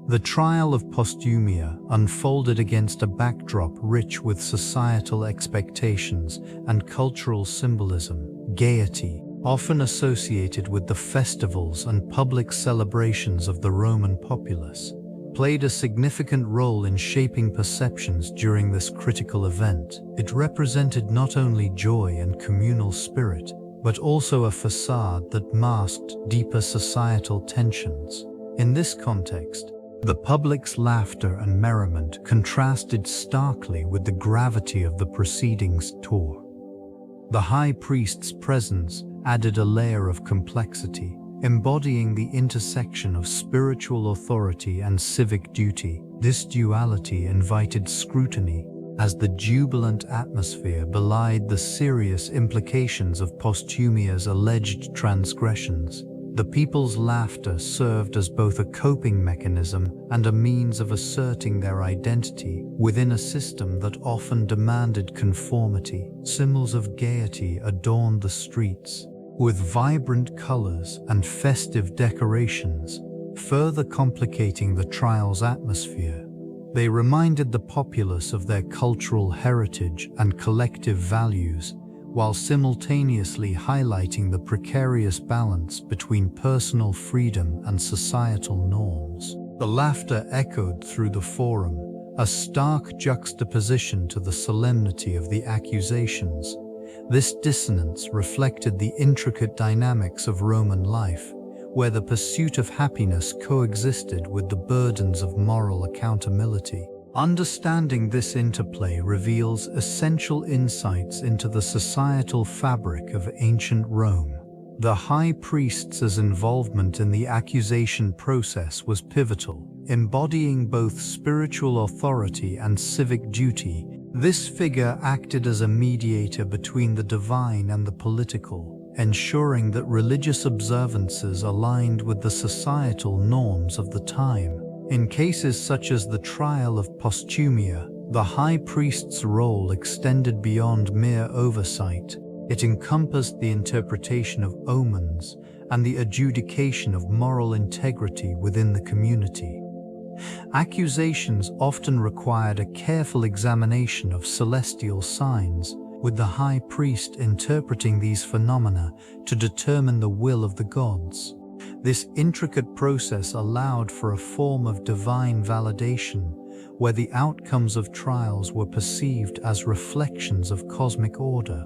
The trial of Posthumia unfolded against a backdrop rich with societal expectations and cultural symbolism. Gaiety, often associated with the festivals and public celebrations of the Roman populace, played a significant role in shaping perceptions during this critical event. It represented not only joy and communal spirit, but also a facade that masked deeper societal tensions. In this context, the public's laughter and merriment contrasted starkly with the gravity of the proceedings tour. The high priest's presence added a layer of complexity, embodying the intersection of spiritual authority and civic duty. This duality invited scrutiny, as the jubilant atmosphere belied the serious implications of Posthumia's alleged transgressions. The people's laughter served as both a coping mechanism and a means of asserting their identity within a system that often demanded conformity. Symbols of gaiety adorned the streets, with vibrant colors and festive decorations, further complicating the trial's atmosphere. They reminded the populace of their cultural heritage and collective values, while simultaneously highlighting the precarious balance between personal freedom and societal norms. The laughter echoed through the forum, a stark juxtaposition to the solemnity of the accusations. This dissonance reflected the intricate dynamics of Roman life, where the pursuit of happiness coexisted with the burdens of moral accountability. Understanding this interplay reveals essential insights into the societal fabric of ancient Rome. The high priest's involvement in the accusation process was pivotal, embodying both spiritual authority and civic duty. This figure acted as a mediator between the divine and the political, ensuring that religious observances aligned with the societal norms of the time. In cases such as the trial of Posthumia, the high priest's role extended beyond mere oversight. It encompassed the interpretation of omens and the adjudication of moral integrity within the community. Accusations often required a careful examination of celestial signs, with the high priest interpreting these phenomena to determine the will of the gods. This intricate process allowed for a form of divine validation, where the outcomes of trials were perceived as reflections of cosmic order.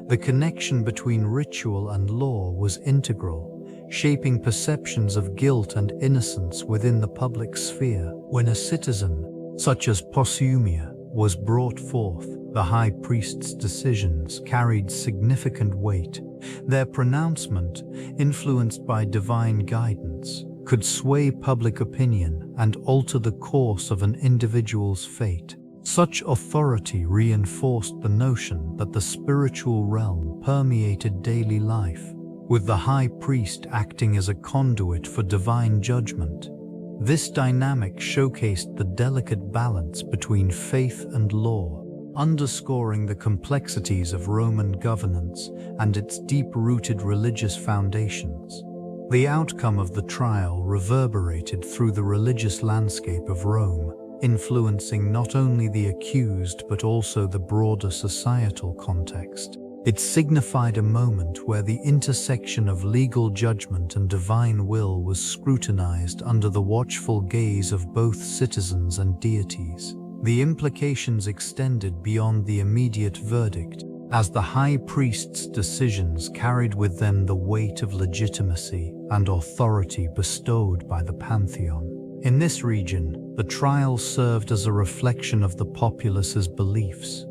The connection between ritual and law was integral, shaping perceptions of guilt and innocence within the public sphere. When a citizen, such as Posthumia, was brought forth, the high priest's decisions carried significant weight. Their pronouncement, influenced by divine guidance, could sway public opinion and alter the course of an individual's fate. Such authority reinforced the notion that the spiritual realm permeated daily life, with the high priest acting as a conduit for divine judgment. This dynamic showcased the delicate balance between faith and law, underscoring the complexities of Roman governance and its deep-rooted religious foundations. The outcome of the trial reverberated through the religious landscape of Rome, influencing not only the accused but also the broader societal context. It signified a moment where the intersection of legal judgment and divine will was scrutinized under the watchful gaze of both citizens and deities. The implications extended beyond the immediate verdict, as the high priest's decisions carried with them the weight of legitimacy and authority bestowed by the pantheon. In this region, the trial served as a reflection of the populace's beliefs,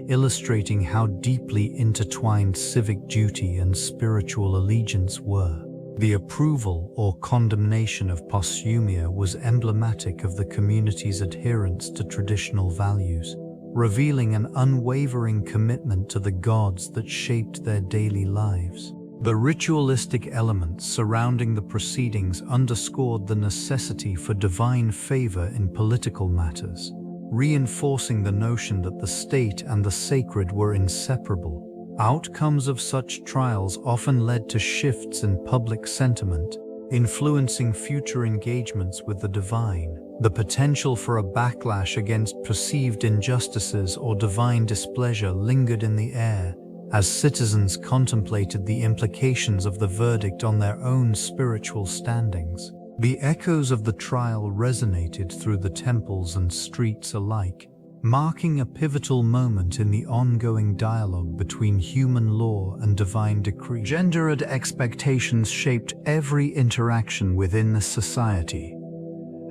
illustrating how deeply intertwined civic duty and spiritual allegiance were. The approval or condemnation of Posthumia was emblematic of the community's adherence to traditional values, revealing an unwavering commitment to the gods that shaped their daily lives. The ritualistic elements surrounding the proceedings underscored the necessity for divine favor in political matters, reinforcing the notion that the state and the sacred were inseparable. Outcomes of such trials often led to shifts in public sentiment, influencing future engagements with the divine. The potential for a backlash against perceived injustices or divine displeasure lingered in the air, as citizens contemplated the implications of the verdict on their own spiritual standings. The echoes of the trial resonated through the temples and streets alike, marking a pivotal moment in the ongoing dialogue between human law and divine decree. Gendered expectations shaped every interaction within the society,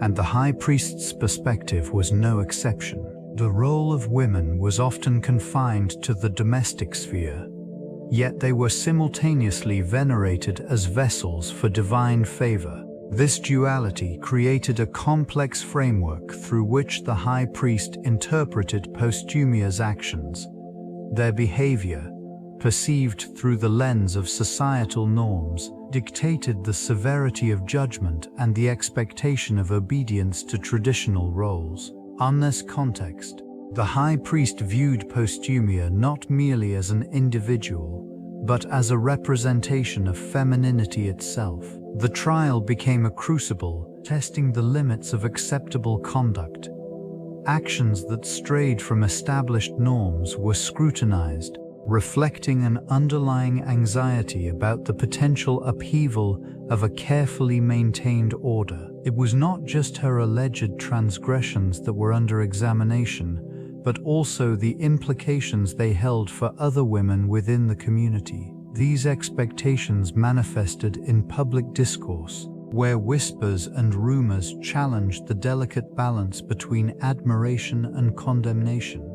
and the high priest's perspective was no exception. The role of women was often confined to the domestic sphere, yet they were simultaneously venerated as vessels for divine favor. This duality created a complex framework through which the high priest interpreted Posthumia's actions. Their behavior, perceived through the lens of societal norms, dictated the severity of judgment and the expectation of obedience to traditional roles. In this context, the high priest viewed Posthumia not merely as an individual, but as a representation of femininity itself. The trial became a crucible, testing the limits of acceptable conduct. Actions that strayed from established norms were scrutinized, reflecting an underlying anxiety about the potential upheaval of a carefully maintained order. It was not just her alleged transgressions that were under examination, but also the implications they held for other women within the community. These expectations manifested in public discourse, where whispers and rumors challenged the delicate balance between admiration and condemnation.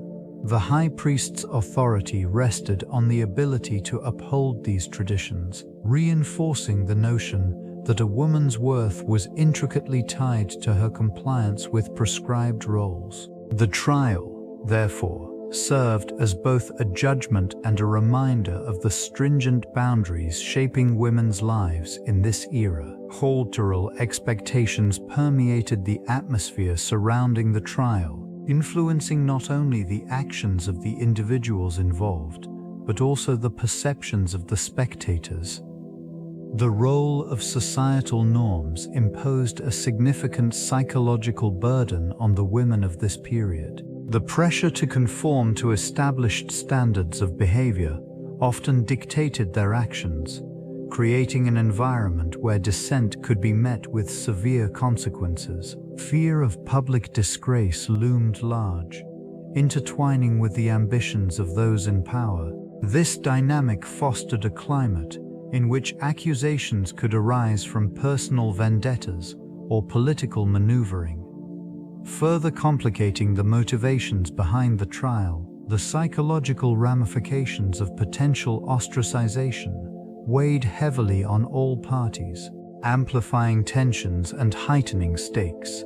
The high priest's authority rested on the ability to uphold these traditions, reinforcing the notion that a woman's worth was intricately tied to her compliance with prescribed roles. The trial, therefore, served as both a judgment and a reminder of the stringent boundaries shaping women's lives in this era. Cultural expectations permeated the atmosphere surrounding the trial, influencing not only the actions of the individuals involved, but also the perceptions of the spectators. The role of societal norms imposed a significant psychological burden on the women of this period. The pressure to conform to established standards of behavior often dictated their actions, creating an environment where dissent could be met with severe consequences. Fear of public disgrace loomed large, intertwining with the ambitions of those in power. This dynamic fostered a climate in which accusations could arise from personal vendettas or political maneuvering. Further complicating the motivations behind the trial, the psychological ramifications of potential ostracization weighed heavily on all parties, amplifying tensions and heightening stakes.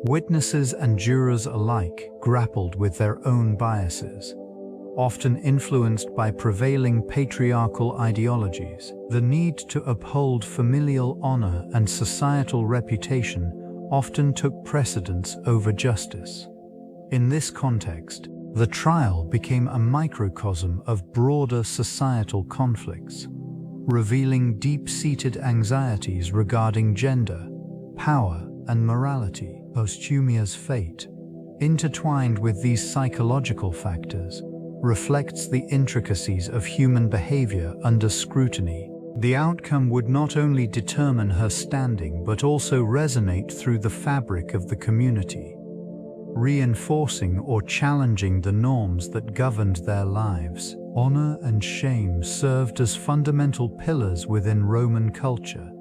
Witnesses and jurors alike grappled with their own biases, often influenced by prevailing patriarchal ideologies. The need to uphold familial honor and societal reputation often took precedence over justice. In this context, the trial became a microcosm of broader societal conflicts, revealing deep-seated anxieties regarding gender, power, and morality. Posthumia's fate, intertwined with these psychological factors, reflects the intricacies of human behavior under scrutiny. The outcome would not only determine her standing but also resonate through the fabric of the community, reinforcing or challenging the norms that governed their lives. Honor and shame served as fundamental pillars within Roman culture,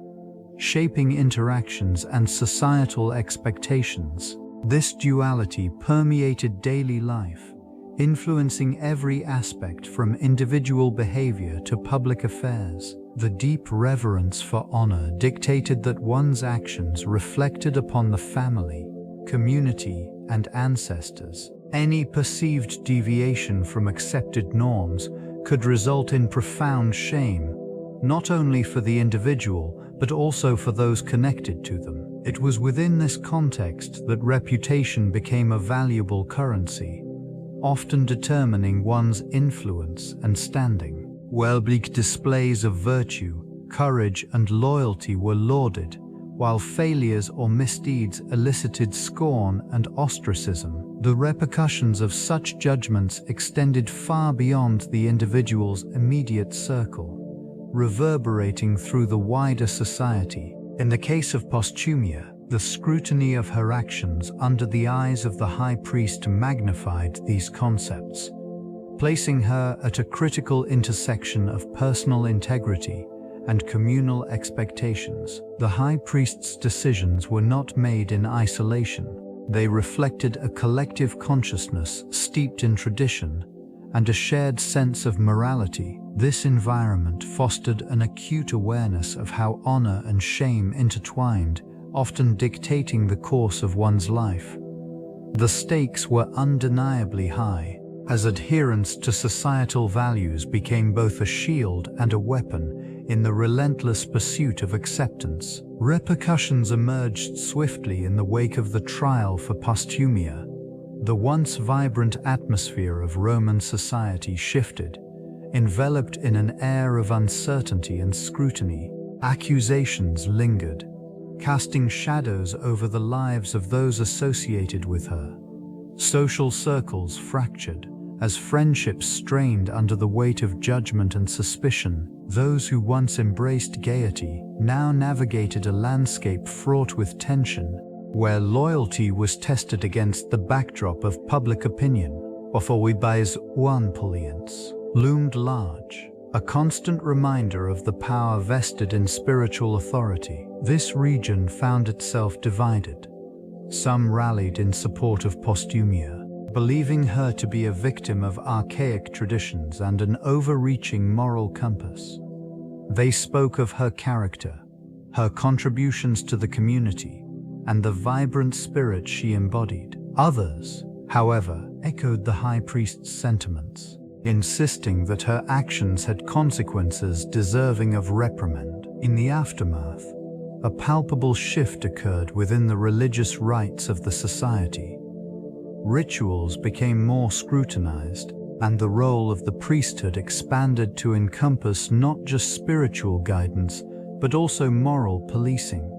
shaping interactions and societal expectations. This duality permeated daily life, influencing every aspect from individual behavior to public affairs. The deep reverence for honor dictated that one's actions reflected upon the family, community, and ancestors. Any perceived deviation from accepted norms could result in profound shame, not only for the individual, but also for those connected to them. It was within this context that reputation became a valuable currency, often determining one's influence and standing. Public displays of virtue, courage, and loyalty were lauded, while failures or misdeeds elicited scorn and ostracism. The repercussions of such judgments extended far beyond the individual's immediate circle, reverberating through the wider society. In the case of Posthumia, the scrutiny of her actions under the eyes of the high priest magnified these concepts, placing her at a critical intersection of personal integrity and communal expectations. The high priest's decisions were not made in isolation. They reflected a collective consciousness steeped in tradition and a shared sense of morality. This environment fostered an acute awareness of how honor and shame intertwined, often dictating the course of one's life. The stakes were undeniably high, as adherence to societal values became both a shield and a weapon in the relentless pursuit of acceptance. Repercussions emerged swiftly in the wake of the trial for Posthumia. The once vibrant atmosphere of Roman society shifted, enveloped in an air of uncertainty and scrutiny. Accusations lingered, casting shadows over the lives of those associated with her. Social circles fractured, as friendships strained under the weight of judgment and suspicion. Those who once embraced gaiety now navigated a landscape fraught with tension, where loyalty was tested against the backdrop of public opinion. Unwind loomed large, a constant reminder of the power vested in spiritual authority. This region found itself divided. Some rallied in support of Posthumia, believing her to be a victim of archaic traditions and an overreaching moral compass. They spoke of her character, her contributions to the community, and the vibrant spirit she embodied. Others, however, echoed the high priest's sentiments, insisting that her actions had consequences deserving of reprimand. In the aftermath, a palpable shift occurred within the religious rites of the society. Rituals became more scrutinized, and the role of the priesthood expanded to encompass not just spiritual guidance, but also moral policing.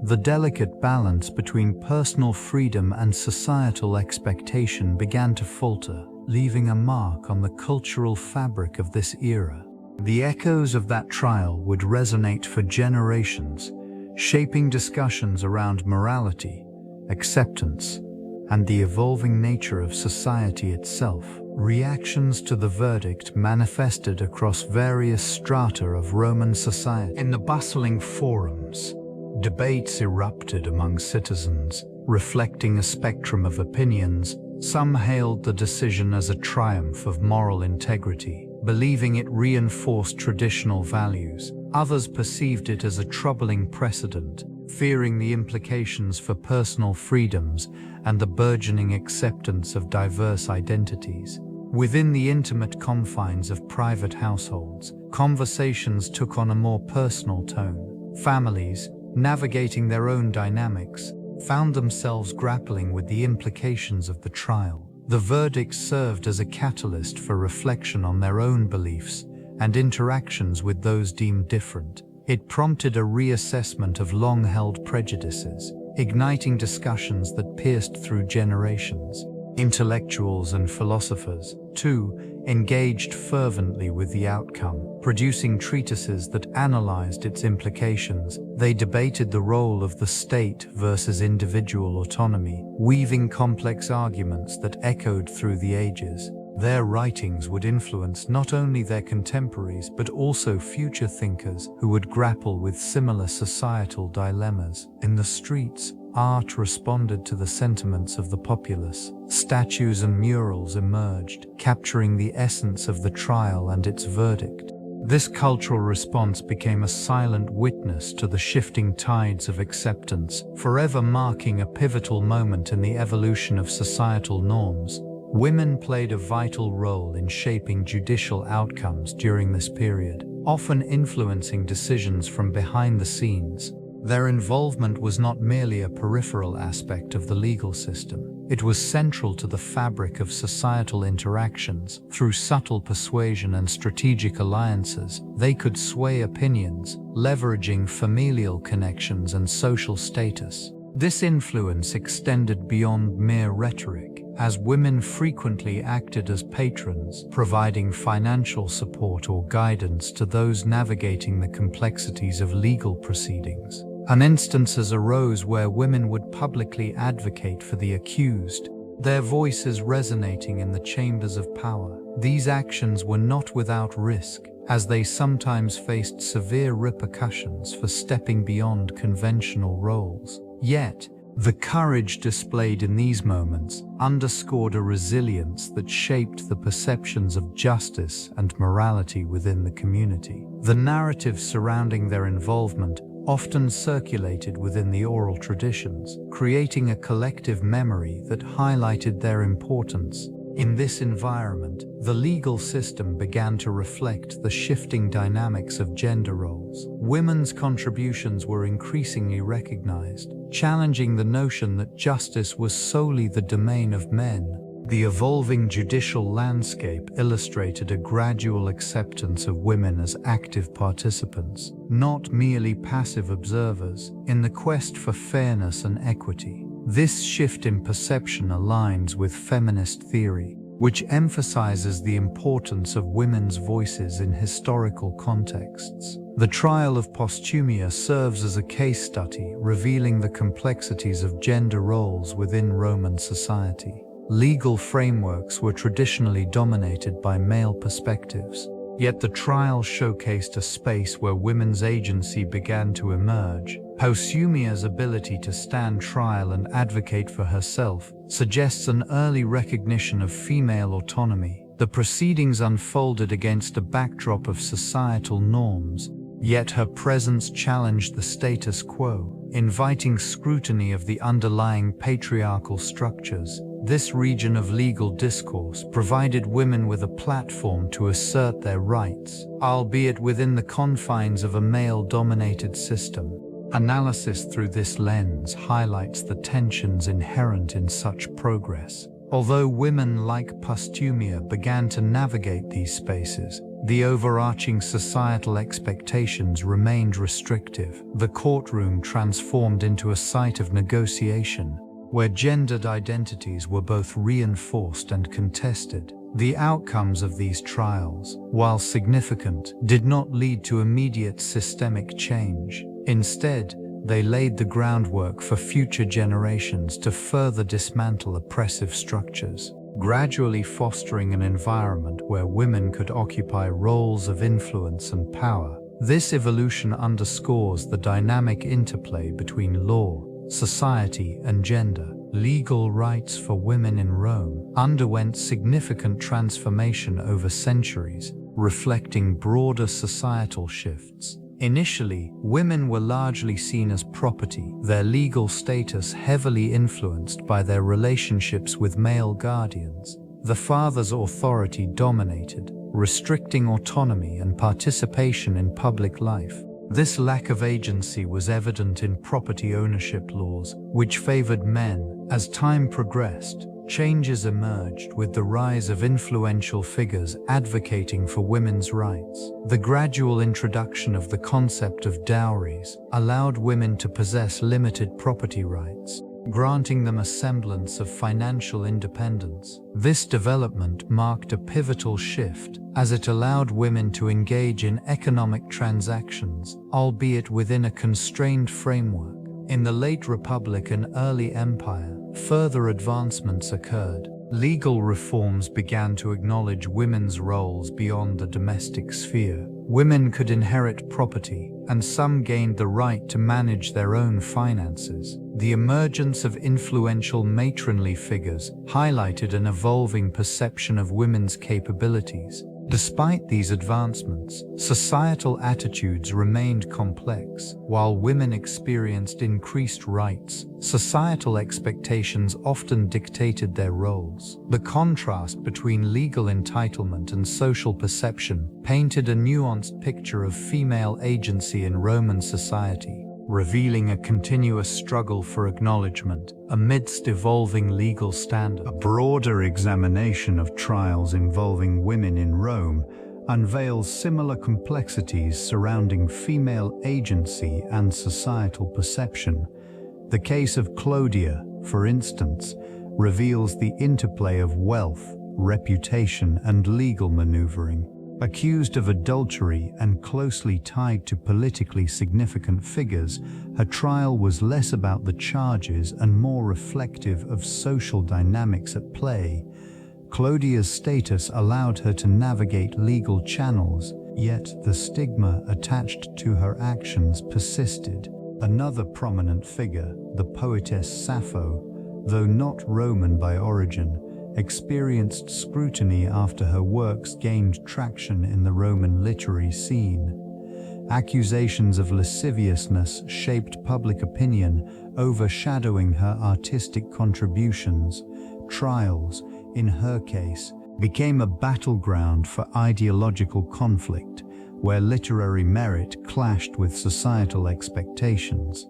The delicate balance between personal freedom and societal expectation began to falter, leaving a mark on the cultural fabric of this era. The echoes of that trial would resonate for generations, shaping discussions around morality, acceptance, and the evolving nature of society itself. Reactions to the verdict manifested across various strata of Roman society. In the bustling forums, debates erupted among citizens, reflecting a spectrum of opinions. Some hailed the decision as a triumph of moral integrity, believing it reinforced traditional values. Others perceived it as a troubling precedent, fearing the implications for personal freedoms and the burgeoning acceptance of diverse identities. Within the intimate confines of private households, conversations took on a more personal tone. Families, navigating their own dynamics, found themselves grappling with the implications of the trial. The verdict served as a catalyst for reflection on their own beliefs and interactions with those deemed different. It prompted a reassessment of long-held prejudices, igniting discussions that pierced through generations. Intellectuals and philosophers, too, engaged fervently with the outcome, producing treatises that analyzed its implications. They debated the role of the state versus individual autonomy, weaving complex arguments that echoed through the ages. Their writings would influence not only their contemporaries but also future thinkers who would grapple with similar societal dilemmas. In the streets, art responded to the sentiments of the populace. Statues and murals emerged, capturing the essence of the trial and its verdict. This cultural response became a silent witness to the shifting tides of acceptance, forever marking a pivotal moment in the evolution of societal norms. Women played a vital role in shaping judicial outcomes during this period, often influencing decisions from behind the scenes. Their involvement was not merely a peripheral aspect of the legal system. It was central to the fabric of societal interactions. Through subtle persuasion and strategic alliances, they could sway opinions, leveraging familial connections and social status. This influence extended beyond mere rhetoric, as women frequently acted as patrons, providing financial support or guidance to those navigating the complexities of legal proceedings. Instances arose where women would publicly advocate for the accused, their voices resonating in the chambers of power. These actions were not without risk, as they sometimes faced severe repercussions for stepping beyond conventional roles. Yet, the courage displayed in these moments underscored a resilience that shaped the perceptions of justice and morality within the community. The narrative surrounding their involvement often circulated within the oral traditions, creating a collective memory that highlighted their importance. In this environment, the legal system began to reflect the shifting dynamics of gender roles. Women's contributions were increasingly recognized, challenging the notion that justice was solely the domain of men. The evolving judicial landscape illustrated a gradual acceptance of women as active participants, not merely passive observers, in the quest for fairness and equity. This shift in perception aligns with feminist theory, which emphasizes the importance of women's voices in historical contexts. The trial of Posthumia serves as a case study, revealing the complexities of gender roles within Roman society. Legal frameworks were traditionally dominated by male perspectives, yet the trial showcased a space where women's agency began to emerge. Posthumia's ability to stand trial and advocate for herself suggests an early recognition of female autonomy. The proceedings unfolded against a backdrop of societal norms, yet her presence challenged the status quo, inviting scrutiny of the underlying patriarchal structures. This region of legal discourse provided women with a platform to assert their rights, albeit within the confines of a male-dominated system. Analysis through this lens highlights the tensions inherent in such progress. Although women like Posthumia began to navigate these spaces, the overarching societal expectations remained restrictive. The courtroom transformed into a site of negotiation, where gendered identities were both reinforced and contested. The outcomes of these trials, while significant, did not lead to immediate systemic change. Instead, they laid the groundwork for future generations to further dismantle oppressive structures, gradually fostering an environment where women could occupy roles of influence and power. This evolution underscores the dynamic interplay between law, society, and gender. Legal rights for women in Rome underwent significant transformation over centuries, reflecting broader societal shifts. Initially, women were largely seen as property, their legal status heavily influenced by their relationships with male guardians. The father's authority dominated, restricting autonomy and participation in public life. This lack of agency was evident in property ownership laws, which favored men. As time progressed, changes emerged with the rise of influential figures advocating for women's rights. The gradual introduction of the concept of dowries allowed women to possess limited property rights, granting them a semblance of financial independence. This development marked a pivotal shift, as it allowed women to engage in economic transactions, albeit within a constrained framework. In the late Republic and early Empire, further advancements occurred. Legal reforms began to acknowledge women's roles beyond the domestic sphere. Women could inherit property, and some gained the right to manage their own finances. The emergence of influential matronly figures highlighted an evolving perception of women's capabilities. Despite these advancements, societal attitudes remained complex. While women experienced increased rights, societal expectations often dictated their roles. The contrast between legal entitlement and social perception painted a nuanced picture of female agency in Roman society, revealing a continuous struggle for acknowledgement amidst evolving legal standards. A broader examination of trials involving women in Rome unveils similar complexities surrounding female agency and societal perception. The case of Clodia, for instance, reveals the interplay of wealth, reputation, and legal maneuvering. Accused of adultery and closely tied to politically significant figures, her trial was less about the charges and more reflective of social dynamics at play. Clodia's status allowed her to navigate legal channels, yet the stigma attached to her actions persisted. Another prominent figure, the poetess Sappho, though not Roman by origin, experienced scrutiny after her works gained traction in the Roman literary scene. Accusations of lasciviousness shaped public opinion, overshadowing her artistic contributions. Trials, in her case, became a battleground for ideological conflict, where literary merit clashed with societal expectations.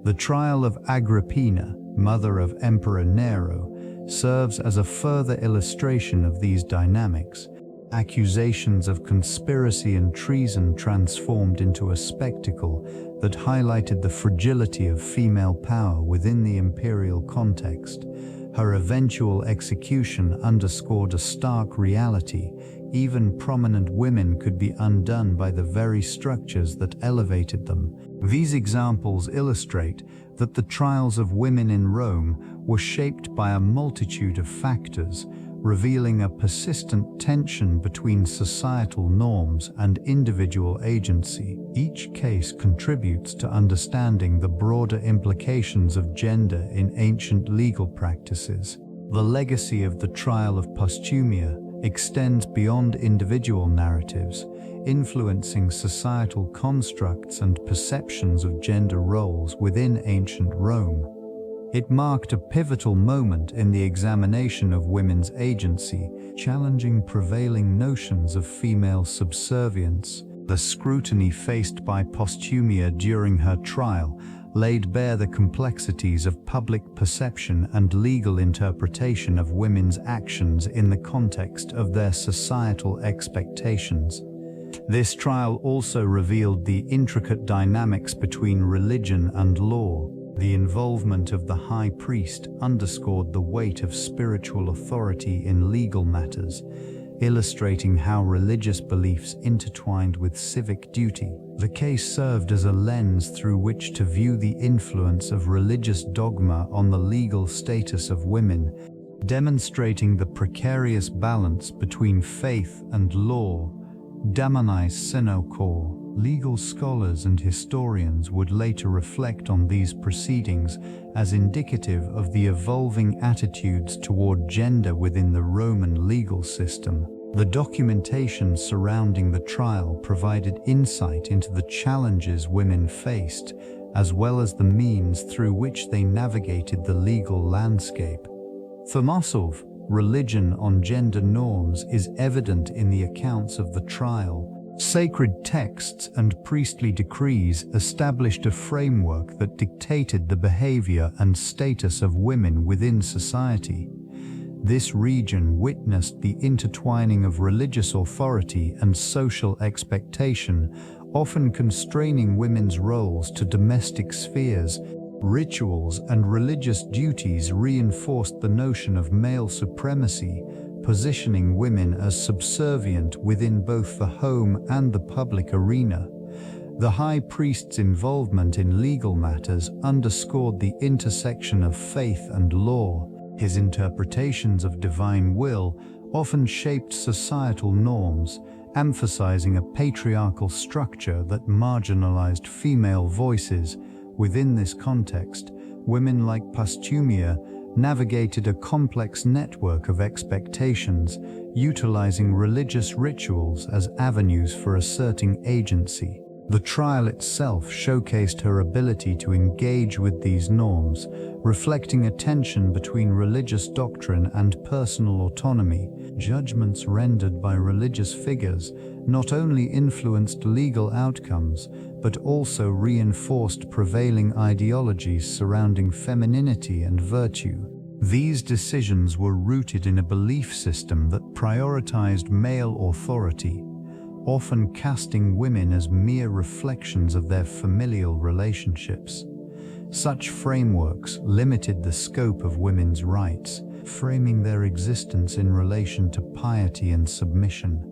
The trial of Agrippina, mother of Emperor Nero, serves as a further illustration of these dynamics. Accusations of conspiracy and treason transformed into a spectacle that highlighted the fragility of female power within the imperial context. Her eventual execution underscored a stark reality: even prominent women could be undone by the very structures that elevated them. These examples illustrate that the trials of women in Rome were shaped by a multitude of factors, revealing a persistent tension between societal norms and individual agency. Each case contributes to understanding the broader implications of gender in ancient legal practices. The legacy of the trial of Posthumia extends beyond individual narratives, influencing societal constructs and perceptions of gender roles within ancient Rome. It marked a pivotal moment in the examination of women's agency, challenging prevailing notions of female subservience. The scrutiny faced by Posthumia during her trial laid bare the complexities of public perception and legal interpretation of women's actions in the context of their societal expectations. This trial also revealed the intricate dynamics between religion and law. The involvement of the high priest underscored the weight of spiritual authority in legal matters, illustrating how religious beliefs intertwined with civic duty. The case served as a lens through which to view the influence of religious dogma on the legal status of women, demonstrating the precarious balance between faith and law. Damonis Sinokor. Legal scholars and historians would later reflect on these proceedings as indicative of the evolving attitudes toward gender within the Roman legal system. The documentation surrounding the trial provided insight into the challenges women faced, as well as the means through which they navigated the legal landscape. Thomasov, religion on gender norms, is evident in the accounts of the trial. Sacred texts and priestly decrees established a framework that dictated the behavior and status of women within society. This region witnessed the intertwining of religious authority and social expectation, often constraining women's roles to domestic spheres. Rituals and religious duties reinforced the notion of male supremacy, positioning women as subservient within both the home and the public arena. The high priest's involvement in legal matters underscored the intersection of faith and law. His interpretations of divine will often shaped societal norms, emphasizing a patriarchal structure that marginalized female voices. Within this context, women like Posthumia navigated a complex network of expectations, utilizing religious rituals as avenues for asserting agency. The trial itself showcased her ability to engage with these norms, reflecting a tension between religious doctrine and personal autonomy. Judgments rendered by religious figures not only influenced legal outcomes, but also reinforced prevailing ideologies surrounding femininity and virtue. These decisions were rooted in a belief system that prioritized male authority, often casting women as mere reflections of their familial relationships. Such frameworks limited the scope of women's rights, framing their existence in relation to piety and submission,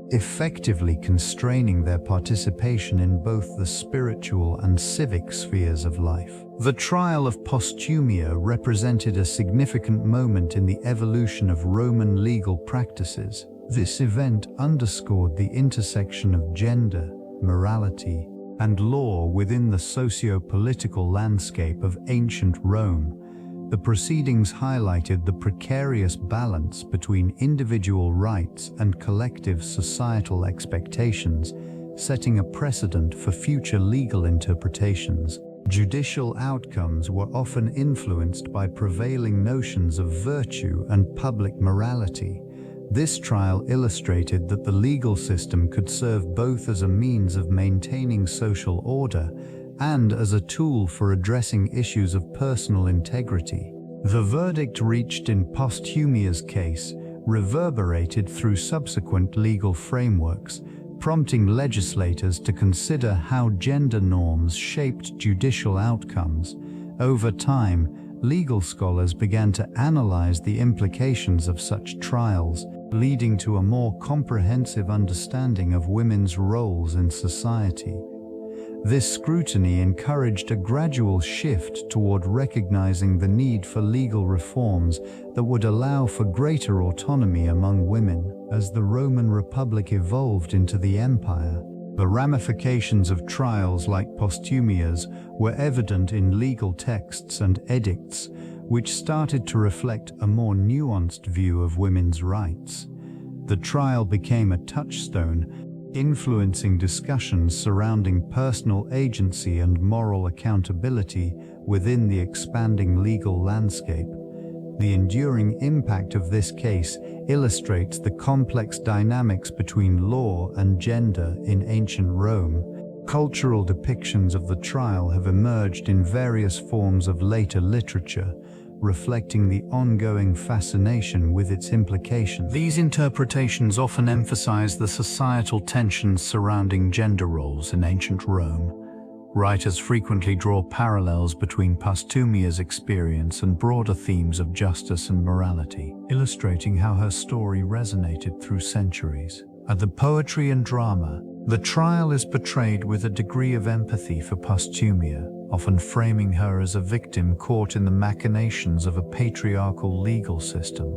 effectively constraining their participation in both the spiritual and civic spheres of life. The trial of Posthumia represented a significant moment in the evolution of Roman legal practices. This event underscored the intersection of gender, morality, and law within the socio-political landscape of ancient Rome. The proceedings highlighted the precarious balance between individual rights and collective societal expectations, setting a precedent for future legal interpretations. Judicial outcomes were often influenced by prevailing notions of virtue and public morality. This trial illustrated that the legal system could serve both as a means of maintaining social order and as a tool for addressing issues of personal integrity. The verdict reached in Posthumia's case reverberated through subsequent legal frameworks, prompting legislators to consider how gender norms shaped judicial outcomes. Over time, legal scholars began to analyze the implications of such trials, leading to a more comprehensive understanding of women's roles in society. This scrutiny encouraged a gradual shift toward recognizing the need for legal reforms that would allow for greater autonomy among women. As the Roman Republic evolved into the empire, the ramifications of trials like Posthumia's were evident in legal texts and edicts, which started to reflect a more nuanced view of women's rights. The trial became a touchstone, influencing discussions surrounding personal agency and moral accountability within the expanding legal landscape. The enduring impact of this case illustrates the complex dynamics between law and gender in ancient Rome. Cultural depictions of the trial have emerged in various forms of later literature, reflecting the ongoing fascination with its implications. These interpretations often emphasize the societal tensions surrounding gender roles in ancient Rome. Writers frequently draw parallels between Posthumia's experience and broader themes of justice and morality, illustrating how her story resonated through centuries. At the poetry and drama, the trial is portrayed with a degree of empathy for Posthumia, often framing her as a victim caught in the machinations of a patriarchal legal system.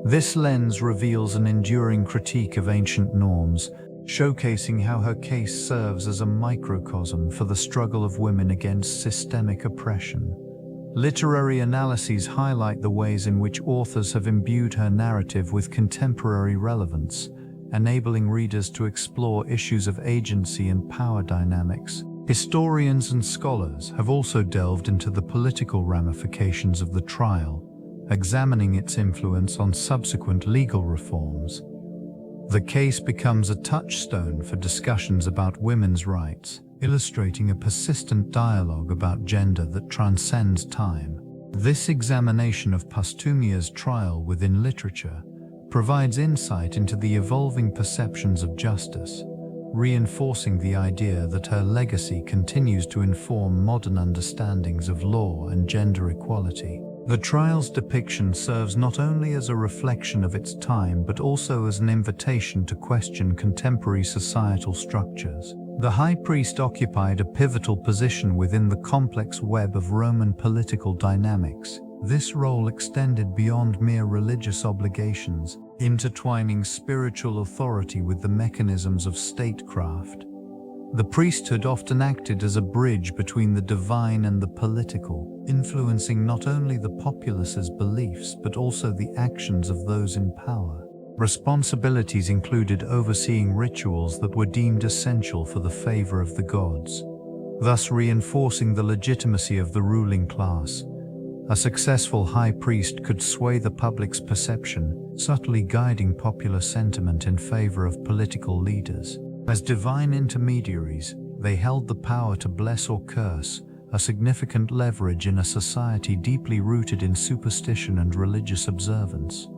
This lens reveals an enduring critique of ancient norms, showcasing how her case serves as a microcosm for the struggle of women against systemic oppression. Literary analyses highlight the ways in which authors have imbued her narrative with contemporary relevance, enabling readers to explore issues of agency and power dynamics. Historians and scholars have also delved into the political ramifications of the trial, examining its influence on subsequent legal reforms. The case becomes a touchstone for discussions about women's rights, illustrating a persistent dialogue about gender that transcends time. This examination of Posthumia's trial within literature provides insight into the evolving perceptions of justice, reinforcing the idea that her legacy continues to inform modern understandings of law and gender equality. The trial's depiction serves not only as a reflection of its time but also as an invitation to question contemporary societal structures. The high priest occupied a pivotal position within the complex web of Roman political dynamics. This role extended beyond mere religious obligations, intertwining spiritual authority with the mechanisms of statecraft. The priesthood often acted as a bridge between the divine and the political, influencing not only the populace's beliefs but also the actions of those in power. Responsibilities included overseeing rituals that were deemed essential for the favor of the gods, thus reinforcing the legitimacy of the ruling class. A successful high priest could sway the public's perception, subtly guiding popular sentiment in favor of political leaders. As divine intermediaries, they held the power to bless or curse, a significant leverage in a society deeply rooted in superstition and religious observance.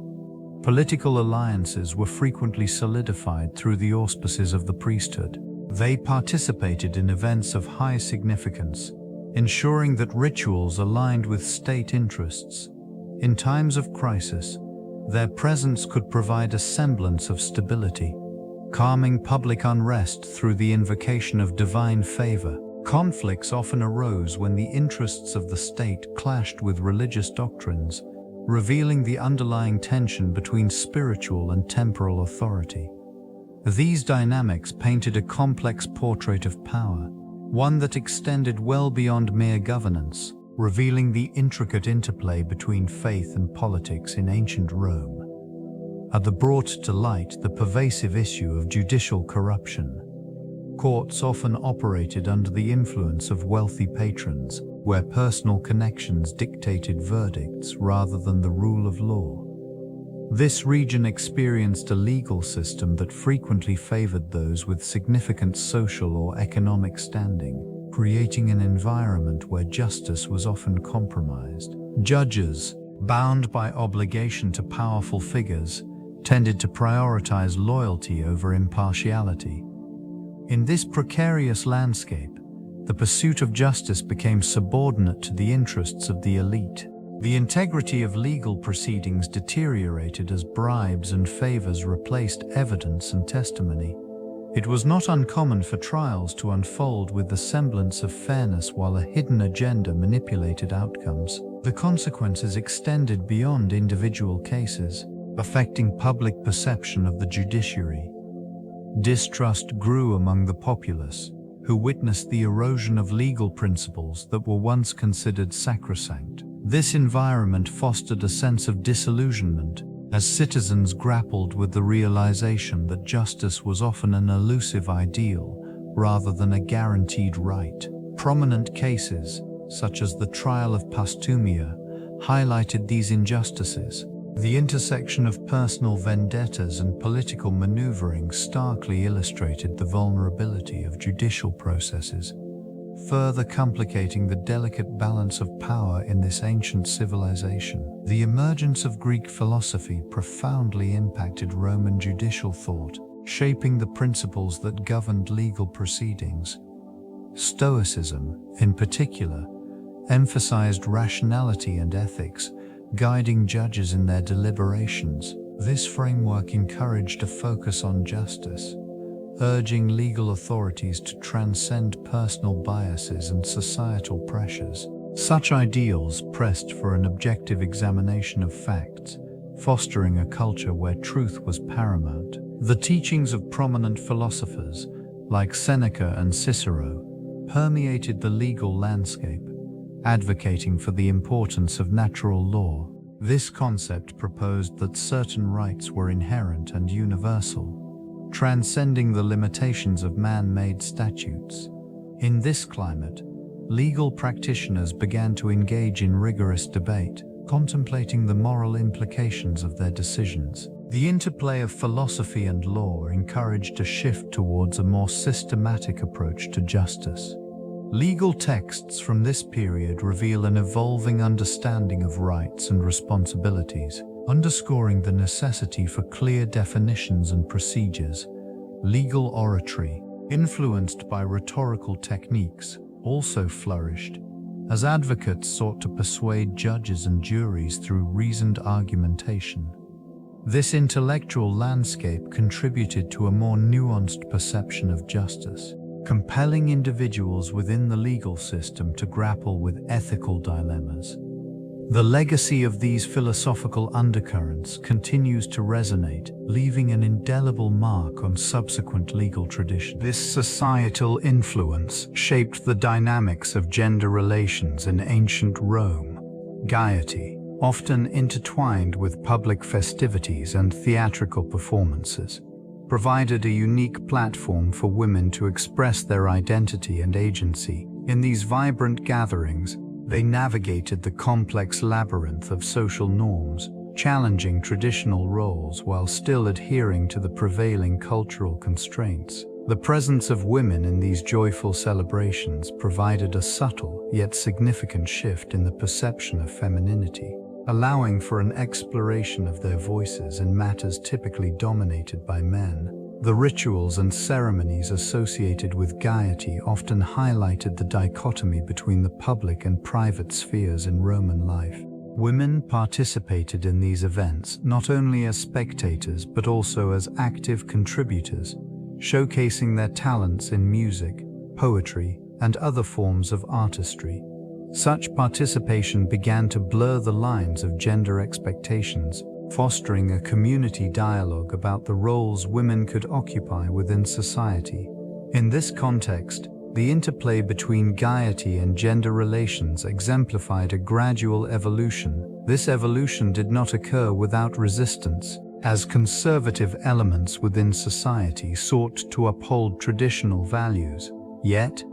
Political alliances were frequently solidified through the auspices of the priesthood. They participated in events of high significance, ensuring that rituals aligned with state interests. In times of crisis, their presence could provide a semblance of stability, calming public unrest through the invocation of divine favor. Conflicts often arose when the interests of the state clashed with religious doctrines, revealing the underlying tension between spiritual and temporal authority. These dynamics painted a complex portrait of power, one that extended well beyond mere governance, revealing the intricate interplay between faith and politics in ancient Rome. They brought to light the pervasive issue of judicial corruption. Courts often operated under the influence of wealthy patrons, where personal connections dictated verdicts rather than the rule of law. This region experienced a legal system that frequently favored those with significant social or economic standing, creating an environment where justice was often compromised. Judges, bound by obligation to powerful figures, tended to prioritize loyalty over impartiality. In this precarious landscape, the pursuit of justice became subordinate to the interests of the elite. The integrity of legal proceedings deteriorated as bribes and favors replaced evidence and testimony. It was not uncommon for trials to unfold with the semblance of fairness while a hidden agenda manipulated outcomes. The consequences extended beyond individual cases, affecting public perception of the judiciary. Distrust grew among the populace, who witnessed the erosion of legal principles that were once considered sacrosanct. This environment fostered a sense of disillusionment as citizens grappled with the realization that justice was often an elusive ideal rather than a guaranteed right. Prominent cases, such as the trial of Posthumia, highlighted these injustices. The intersection of personal vendettas and political maneuvering starkly illustrated the vulnerability of judicial processes, further complicating the delicate balance of power in this ancient civilization. The emergence of Greek philosophy profoundly impacted Roman judicial thought, shaping the principles that governed legal proceedings. Stoicism, in particular, emphasized rationality and ethics, guiding judges in their deliberations. This framework encouraged a focus on justice, urging legal authorities to transcend personal biases and societal pressures. Such ideals pressed for an objective examination of facts, fostering a culture where truth was paramount. The teachings of prominent philosophers, like Seneca and Cicero, permeated the legal landscape, advocating for the importance of natural law. This concept proposed that certain rights were inherent and universal, transcending the limitations of man-made statutes. In this climate, legal practitioners began to engage in rigorous debate, contemplating the moral implications of their decisions. The interplay of philosophy and law encouraged a shift towards a more systematic approach to justice. Legal texts from this period reveal an evolving understanding of rights and responsibilities, underscoring the necessity for clear definitions and procedures. Legal oratory, influenced by rhetorical techniques, also flourished, as advocates sought to persuade judges and juries through reasoned argumentation. This intellectual landscape contributed to a more nuanced perception of justice, compelling individuals within the legal system to grapple with ethical dilemmas. The legacy of these philosophical undercurrents continues to resonate, leaving an indelible mark on subsequent legal traditions. This societal influence shaped the dynamics of gender relations in ancient Rome. Gaiety, often intertwined with public festivities and theatrical performances, provided a unique platform for women to express their identity and agency. In these vibrant gatherings, they navigated the complex labyrinth of social norms, challenging traditional roles while still adhering to the prevailing cultural constraints. The presence of women in these joyful celebrations provided a subtle yet significant shift in the perception of femininity, allowing for an exploration of their voices in matters typically dominated by men. The rituals and ceremonies associated with Gaiety often highlighted the dichotomy between the public and private spheres in Roman life. Women participated in these events not only as spectators but also as active contributors, showcasing their talents in music, poetry, and other forms of artistry. Such participation began to blur the lines of gender expectations, fostering a community dialogue about the roles women could occupy within society. In this context, the interplay between Gaiety and gender relations exemplified a gradual evolution. This evolution did not occur without resistance, as conservative elements within society sought to uphold traditional values. Yet,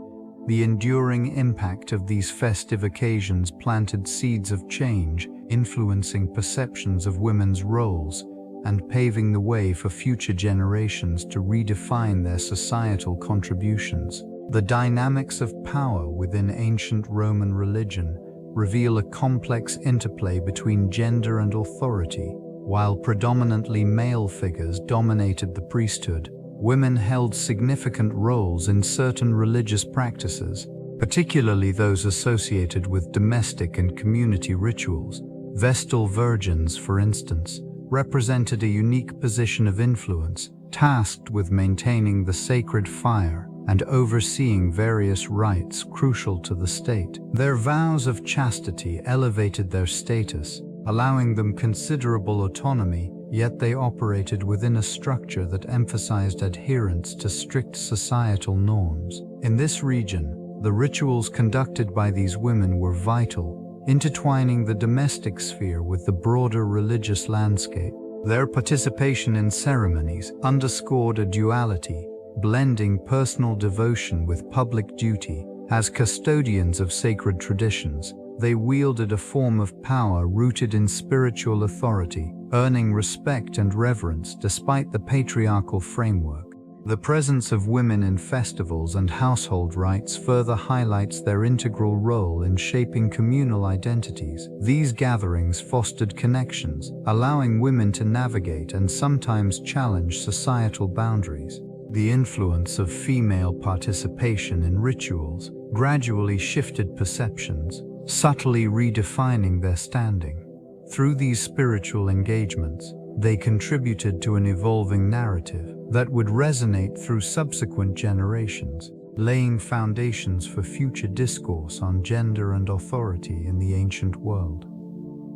the enduring impact of these festive occasions planted seeds of change, influencing perceptions of women's roles and paving the way for future generations to redefine their societal contributions. The dynamics of power within ancient Roman religion reveal a complex interplay between gender and authority. While predominantly male figures dominated the priesthood, women held significant roles in certain religious practices, particularly those associated with domestic and community rituals. Vestal virgins, for instance, represented a unique position of influence, tasked with maintaining the sacred fire and overseeing various rites crucial to the state. Their vows of chastity elevated their status, allowing them considerable autonomy, yet they operated within a structure that emphasized adherence to strict societal norms. In this region, the rituals conducted by these women were vital, intertwining the domestic sphere with the broader religious landscape. Their participation in ceremonies underscored a duality, blending personal devotion with public duty. As custodians of sacred traditions, they wielded a form of power rooted in spiritual authority, earning respect and reverence despite the patriarchal framework. The presence of women in festivals and household rites further highlights their integral role in shaping communal identities. These gatherings fostered connections, allowing women to navigate and sometimes challenge societal boundaries. The influence of female participation in rituals gradually shifted perceptions, subtly redefining their standing. Through these spiritual engagements, they contributed to an evolving narrative that would resonate through subsequent generations, laying foundations for future discourse on gender and authority in the ancient world.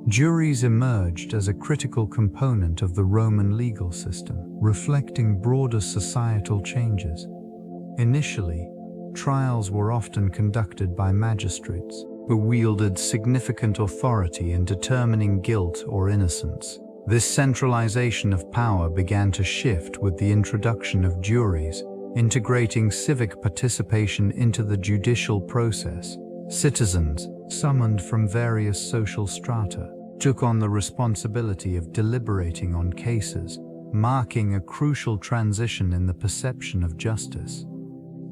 Juries emerged as a critical component of the Roman legal system, reflecting broader societal changes. Initially, trials were often conducted by magistrates, who wielded significant authority in determining guilt or innocence. This centralization of power began to shift with the introduction of juries, integrating civic participation into the judicial process. Citizens, summoned from various social strata, took on the responsibility of deliberating on cases, marking a crucial transition in the perception of justice.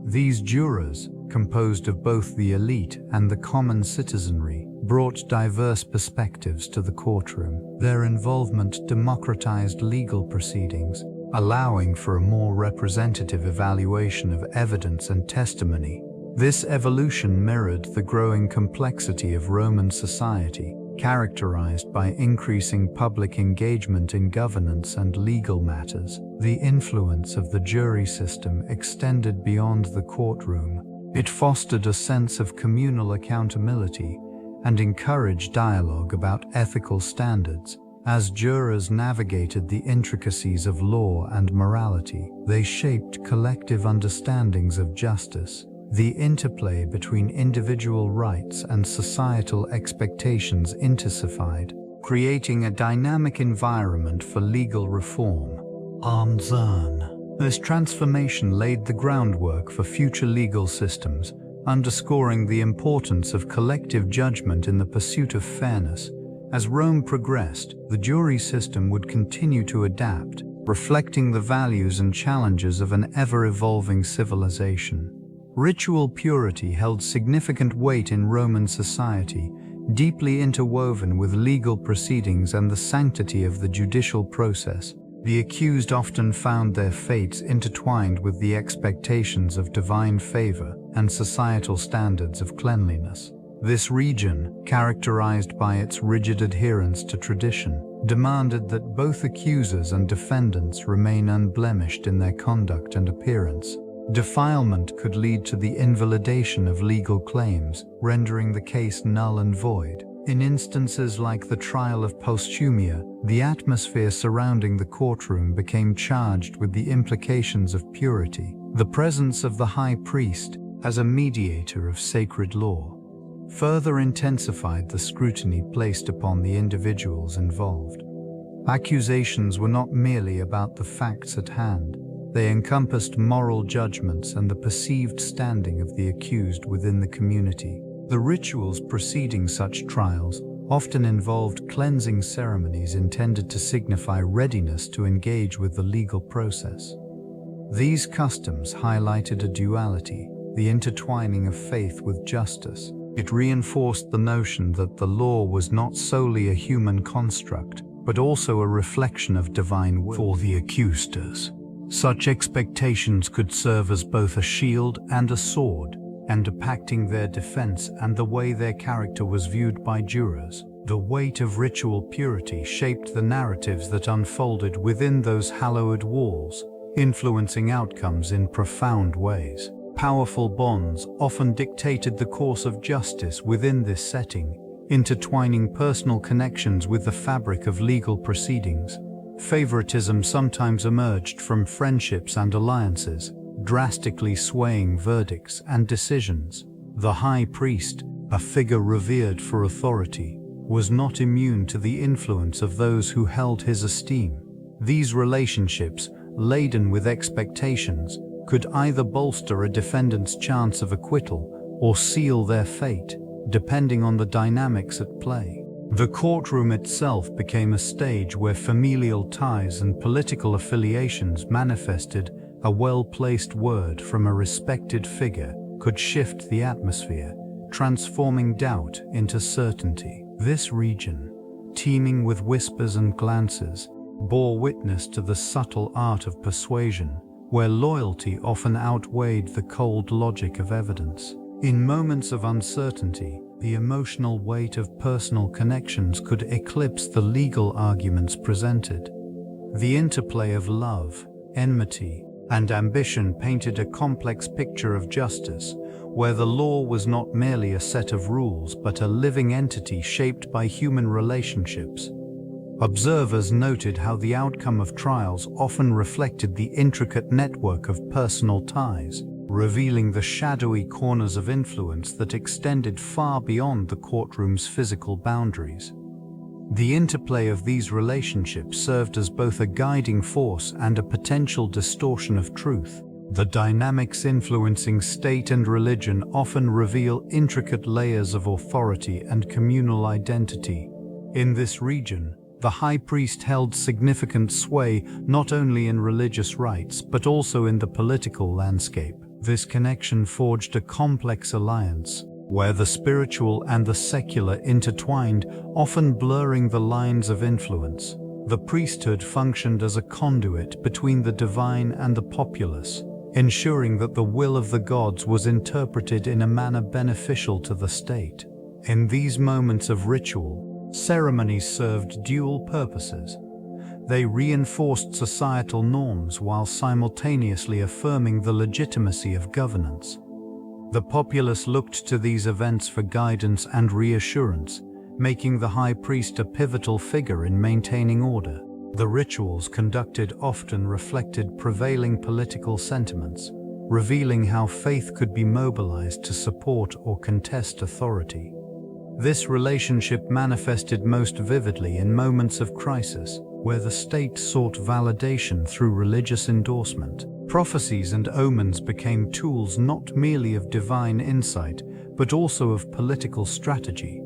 These jurors, composed of both the elite and the common citizenry, brought diverse perspectives to the courtroom. Their involvement democratized legal proceedings, allowing for a more representative evaluation of evidence and testimony. This evolution mirrored the growing complexity of Roman society, characterized by increasing public engagement in governance and legal matters. The influence of the jury system extended beyond the courtroom. It fostered a sense of communal accountability and encouraged dialogue about ethical standards. As jurors navigated the intricacies of law and morality, they shaped collective understandings of justice. The interplay between individual rights and societal expectations intensified, creating a dynamic environment for legal reform. This transformation laid the groundwork for future legal systems, underscoring the importance of collective judgment in the pursuit of fairness. As Rome progressed, the jury system would continue to adapt, reflecting the values and challenges of an ever-evolving civilization. Ritual purity held significant weight in Roman society, deeply interwoven with legal proceedings and the sanctity of the judicial process. The accused often found their fates intertwined with the expectations of divine favor and societal standards of cleanliness. This region, characterized by its rigid adherence to tradition, demanded that both accusers and defendants remain unblemished in their conduct and appearance. Defilement could lead to the invalidation of legal claims, rendering the case null and void. In instances like the trial of Posthumia, the atmosphere surrounding the courtroom became charged with the implications of purity. The presence of the high priest, as a mediator of sacred law, further intensified the scrutiny placed upon the individuals involved. Accusations were not merely about the facts at hand. They encompassed moral judgments and the perceived standing of the accused within the community. The rituals preceding such trials often involved cleansing ceremonies intended to signify readiness to engage with the legal process. These customs highlighted a duality, the intertwining of faith with justice. It reinforced the notion that the law was not solely a human construct, but also a reflection of divine will for the accusers. Such expectations could serve as both a shield and a sword, impacting their defense and the way their character was viewed by jurors. The weight of ritual purity shaped the narratives that unfolded within those hallowed walls, influencing outcomes in profound ways. Powerful bonds often dictated the course of justice within this setting, intertwining personal connections with the fabric of legal proceedings. Favoritism sometimes emerged from friendships and alliances, drastically swaying verdicts and decisions. The high priest, a figure revered for authority, was not immune to the influence of those who held his esteem. These relationships, laden with expectations, could either bolster a defendant's chance of acquittal or seal their fate, depending on the dynamics at play. The courtroom itself became a stage where familial ties and political affiliations manifested. A well-placed word from a respected figure could shift the atmosphere, transforming doubt into certainty. This region, teeming with whispers and glances, bore witness to the subtle art of persuasion, where loyalty often outweighed the cold logic of evidence. In moments of uncertainty, the emotional weight of personal connections could eclipse the legal arguments presented. The interplay of love, enmity, and ambition painted a complex picture of justice, where the law was not merely a set of rules but a living entity shaped by human relationships. Observers noted how the outcome of trials often reflected the intricate network of personal ties, revealing the shadowy corners of influence that extended far beyond the courtroom's physical boundaries. The interplay of these relationships served as both a guiding force and a potential distortion of truth. The dynamics influencing state and religion often reveal intricate layers of authority and communal identity. In this region, the high priest held significant sway not only in religious rites but also in the political landscape. This connection forged a complex alliance, where the spiritual and the secular intertwined, often blurring the lines of influence. The priesthood functioned as a conduit between the divine and the populace, ensuring that the will of the gods was interpreted in a manner beneficial to the state. In these moments of ritual, ceremonies served dual purposes. They reinforced societal norms while simultaneously affirming the legitimacy of governance. The populace looked to these events for guidance and reassurance, making the high priest a pivotal figure in maintaining order. The rituals conducted often reflected prevailing political sentiments, revealing how faith could be mobilized to support or contest authority. This relationship manifested most vividly in moments of crisis, where the state sought validation through religious endorsement. Prophecies and omens became tools not merely of divine insight, but also of political strategy.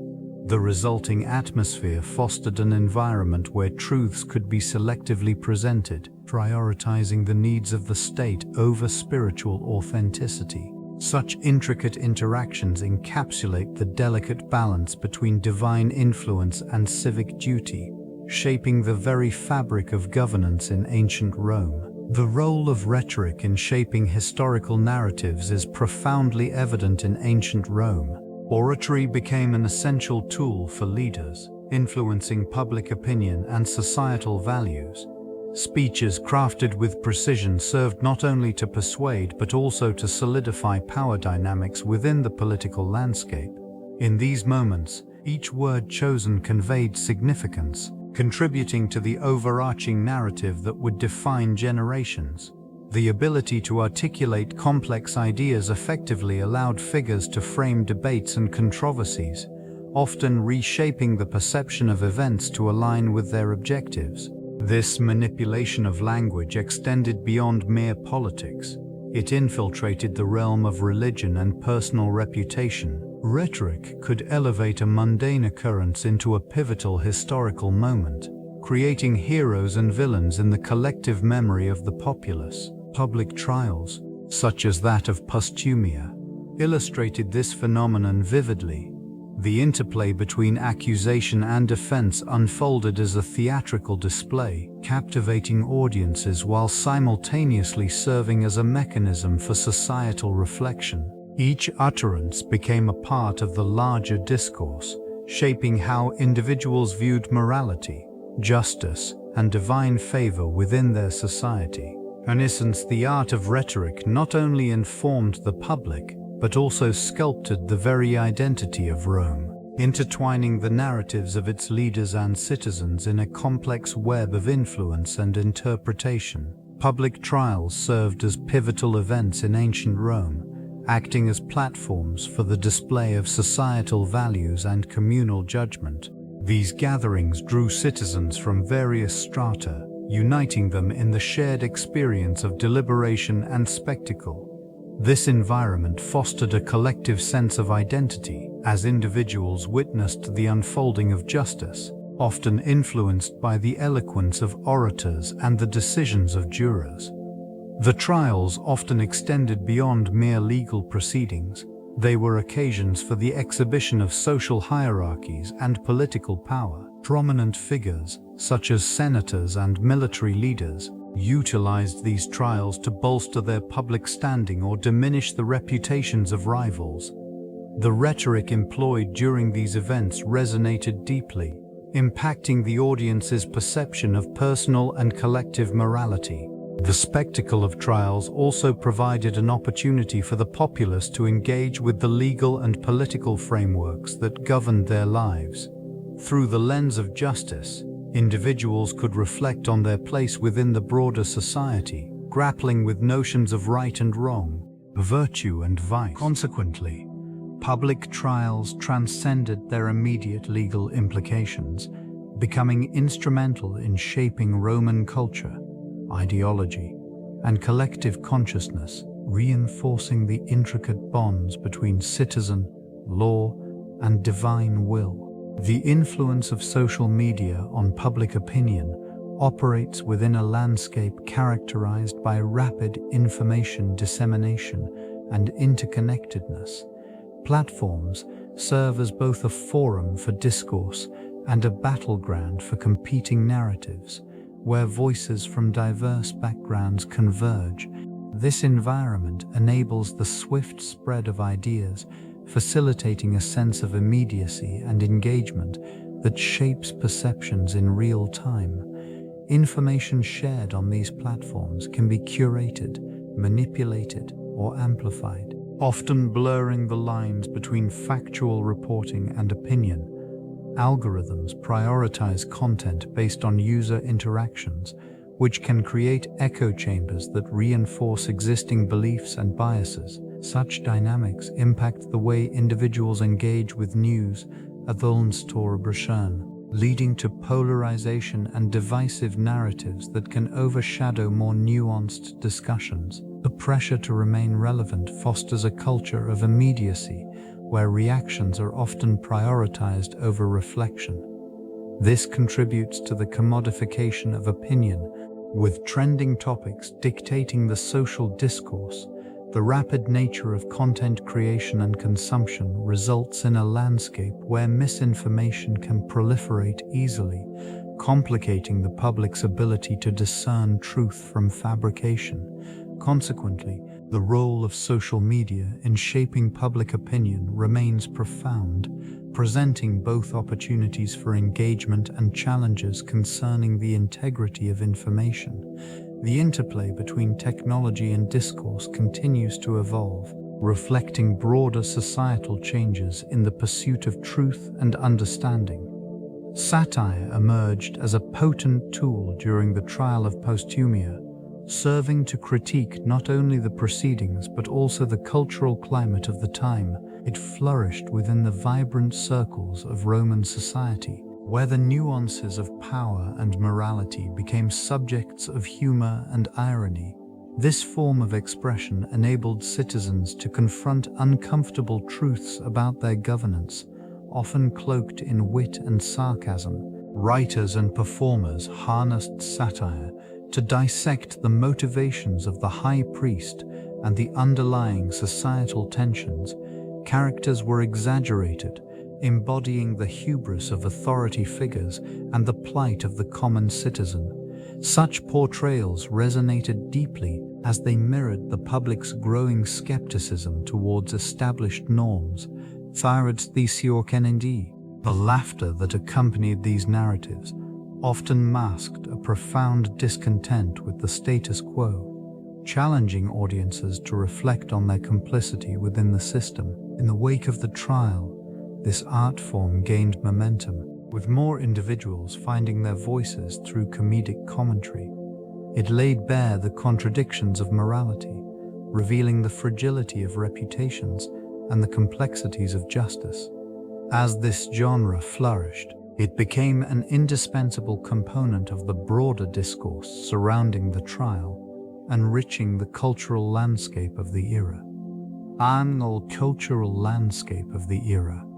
The resulting atmosphere fostered an environment where truths could be selectively presented, prioritizing the needs of the state over spiritual authenticity. Such intricate interactions encapsulate the delicate balance between divine influence and civic duty, shaping the very fabric of governance in ancient Rome. The role of rhetoric in shaping historical narratives is profoundly evident in ancient Rome. Oratory became an essential tool for leaders, influencing public opinion and societal values. Speeches crafted with precision served not only to persuade but also to solidify power dynamics within the political landscape. In these moments, each word chosen conveyed significance, contributing to the overarching narrative that would define generations. The ability to articulate complex ideas effectively allowed figures to frame debates and controversies, often reshaping the perception of events to align with their objectives. This manipulation of language extended beyond mere politics. It infiltrated the realm of religion and personal reputation. Rhetoric could elevate a mundane occurrence into a pivotal historical moment, creating heroes and villains in the collective memory of the populace. Public trials, such as that of Posthumia, illustrated this phenomenon vividly. The interplay between accusation and defense unfolded as a theatrical display, captivating audiences while simultaneously serving as a mechanism for societal reflection. Each utterance became a part of the larger discourse, shaping how individuals viewed morality, justice, and divine favor within their society. In essence, the art of rhetoric not only informed the public, but also sculpted the very identity of Rome, intertwining the narratives of its leaders and citizens in a complex web of influence and interpretation. Public trials served as pivotal events in ancient Rome, acting as platforms for the display of societal values and communal judgment. These gatherings drew citizens from various strata, uniting them in the shared experience of deliberation and spectacle. This environment fostered a collective sense of identity as individuals witnessed the unfolding of justice, often influenced by the eloquence of orators and the decisions of jurors. The trials often extended beyond mere legal proceedings. They were occasions for the exhibition of social hierarchies and political power. Prominent figures, such as senators and military leaders, utilized these trials to bolster their public standing or diminish the reputations of rivals. The rhetoric employed during these events resonated deeply, impacting the audience's perception of personal and collective morality. The spectacle of trials also provided an opportunity for the populace to engage with the legal and political frameworks that governed their lives. Through the lens of justice, individuals could reflect on their place within the broader society, grappling with notions of right and wrong, virtue and vice. Consequently, public trials transcended their immediate legal implications, becoming instrumental in shaping Roman culture, ideology, and collective consciousness, reinforcing the intricate bonds between citizen, law, and divine will. The influence of social media on public opinion operates within a landscape characterized by rapid information dissemination and interconnectedness. Platforms serve as both a forum for discourse and a battleground for competing narratives, where voices from diverse backgrounds converge. This environment enables the swift spread of ideas, facilitating a sense of immediacy and engagement that shapes perceptions in real time. Information shared on these platforms can be curated, manipulated, or amplified, often blurring the lines between factual reporting and opinion. Algorithms prioritize content based on user interactions, which can create echo chambers that reinforce existing beliefs and biases. Such dynamics impact the way individuals engage with news, leading to polarization and divisive narratives that can overshadow more nuanced discussions. The pressure to remain relevant fosters a culture of immediacy, where reactions are often prioritized over reflection. This contributes to the commodification of opinion, with trending topics dictating the social discourse. The rapid nature of content creation and consumption results in a landscape where misinformation can proliferate easily, complicating the public's ability to discern truth from fabrication. Consequently, the role of social media in shaping public opinion remains profound, presenting both opportunities for engagement and challenges concerning the integrity of information. The interplay between technology and discourse continues to evolve, reflecting broader societal changes in the pursuit of truth and understanding. Satire emerged as a potent tool during the trial of Posthumia, serving to critique not only the proceedings but also the cultural climate of the time. It flourished within the vibrant circles of Roman society, where the nuances of power and morality became subjects of humor and irony. This form of expression enabled citizens to confront uncomfortable truths about their governance, often cloaked in wit and sarcasm. Writers and performers harnessed satire to dissect the motivations of the high priest and the underlying societal tensions. Characters were exaggerated, embodying the hubris of authority figures and the plight of the common citizen. Such portrayals resonated deeply as they mirrored the public's growing skepticism towards established norms. The laughter that accompanied these narratives often masked a profound discontent with the status quo, challenging audiences to reflect on their complicity within the system. In the wake of the trial, this art form gained momentum, with more individuals finding their voices through comedic commentary. It laid bare the contradictions of morality, revealing the fragility of reputations and the complexities of justice. As this genre flourished, it became an indispensable component of the broader discourse surrounding the trial, enriching the cultural landscape of the era.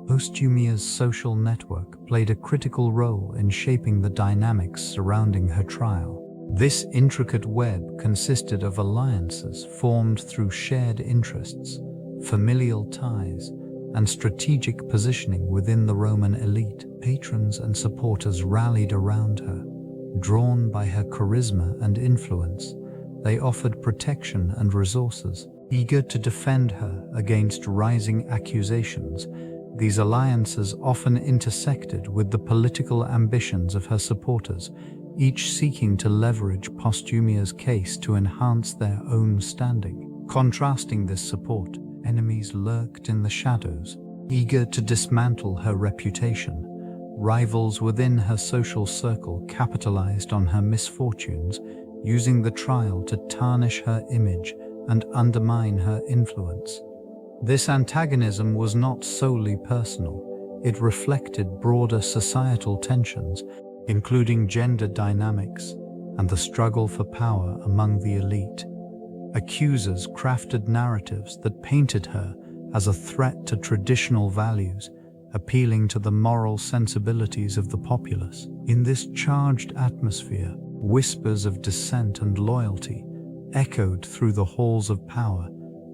Posthumia's social network played a critical role in shaping the dynamics surrounding her trial. This intricate web consisted of alliances formed through shared interests, familial ties, and strategic positioning within the Roman elite. Patrons and supporters rallied around her. Drawn by her charisma and influence, they offered protection and resources, eager to defend her against rising accusations. These alliances often intersected with the political ambitions of her supporters, each seeking to leverage Posthumia's case to enhance their own standing. Contrasting this support, enemies lurked in the shadows, eager to dismantle her reputation. Rivals within her social circle capitalized on her misfortunes, using the trial to tarnish her image and undermine her influence. This antagonism was not solely personal. It reflected broader societal tensions, including gender dynamics and the struggle for power among the elite. Accusers crafted narratives that painted her as a threat to traditional values, appealing to the moral sensibilities of the populace. In this charged atmosphere, whispers of dissent and loyalty echoed through the halls of power.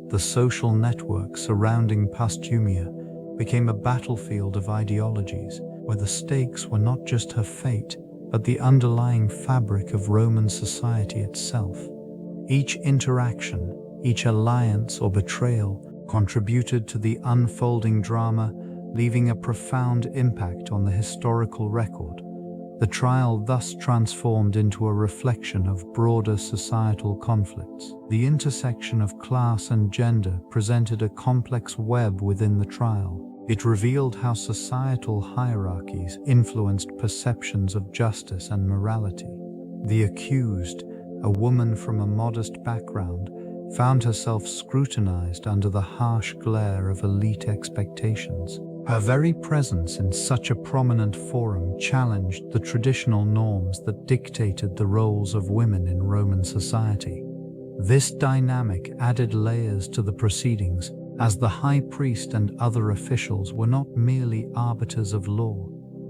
The social network surrounding Posthumia became a battlefield of ideologies, where the stakes were not just her fate, but the underlying fabric of Roman society itself. Each interaction, each alliance or betrayal contributed to the unfolding drama, leaving a profound impact on the historical record. The trial thus transformed into a reflection of broader societal conflicts. The intersection of class and gender presented a complex web within the trial. It revealed how societal hierarchies influenced perceptions of justice and morality. The accused, a woman from a modest background, found herself scrutinized under the harsh glare of elite expectations. Her very presence in such a prominent forum challenged the traditional norms that dictated the roles of women in Roman society. This dynamic added layers to the proceedings, as the high priest and other officials were not merely arbiters of law,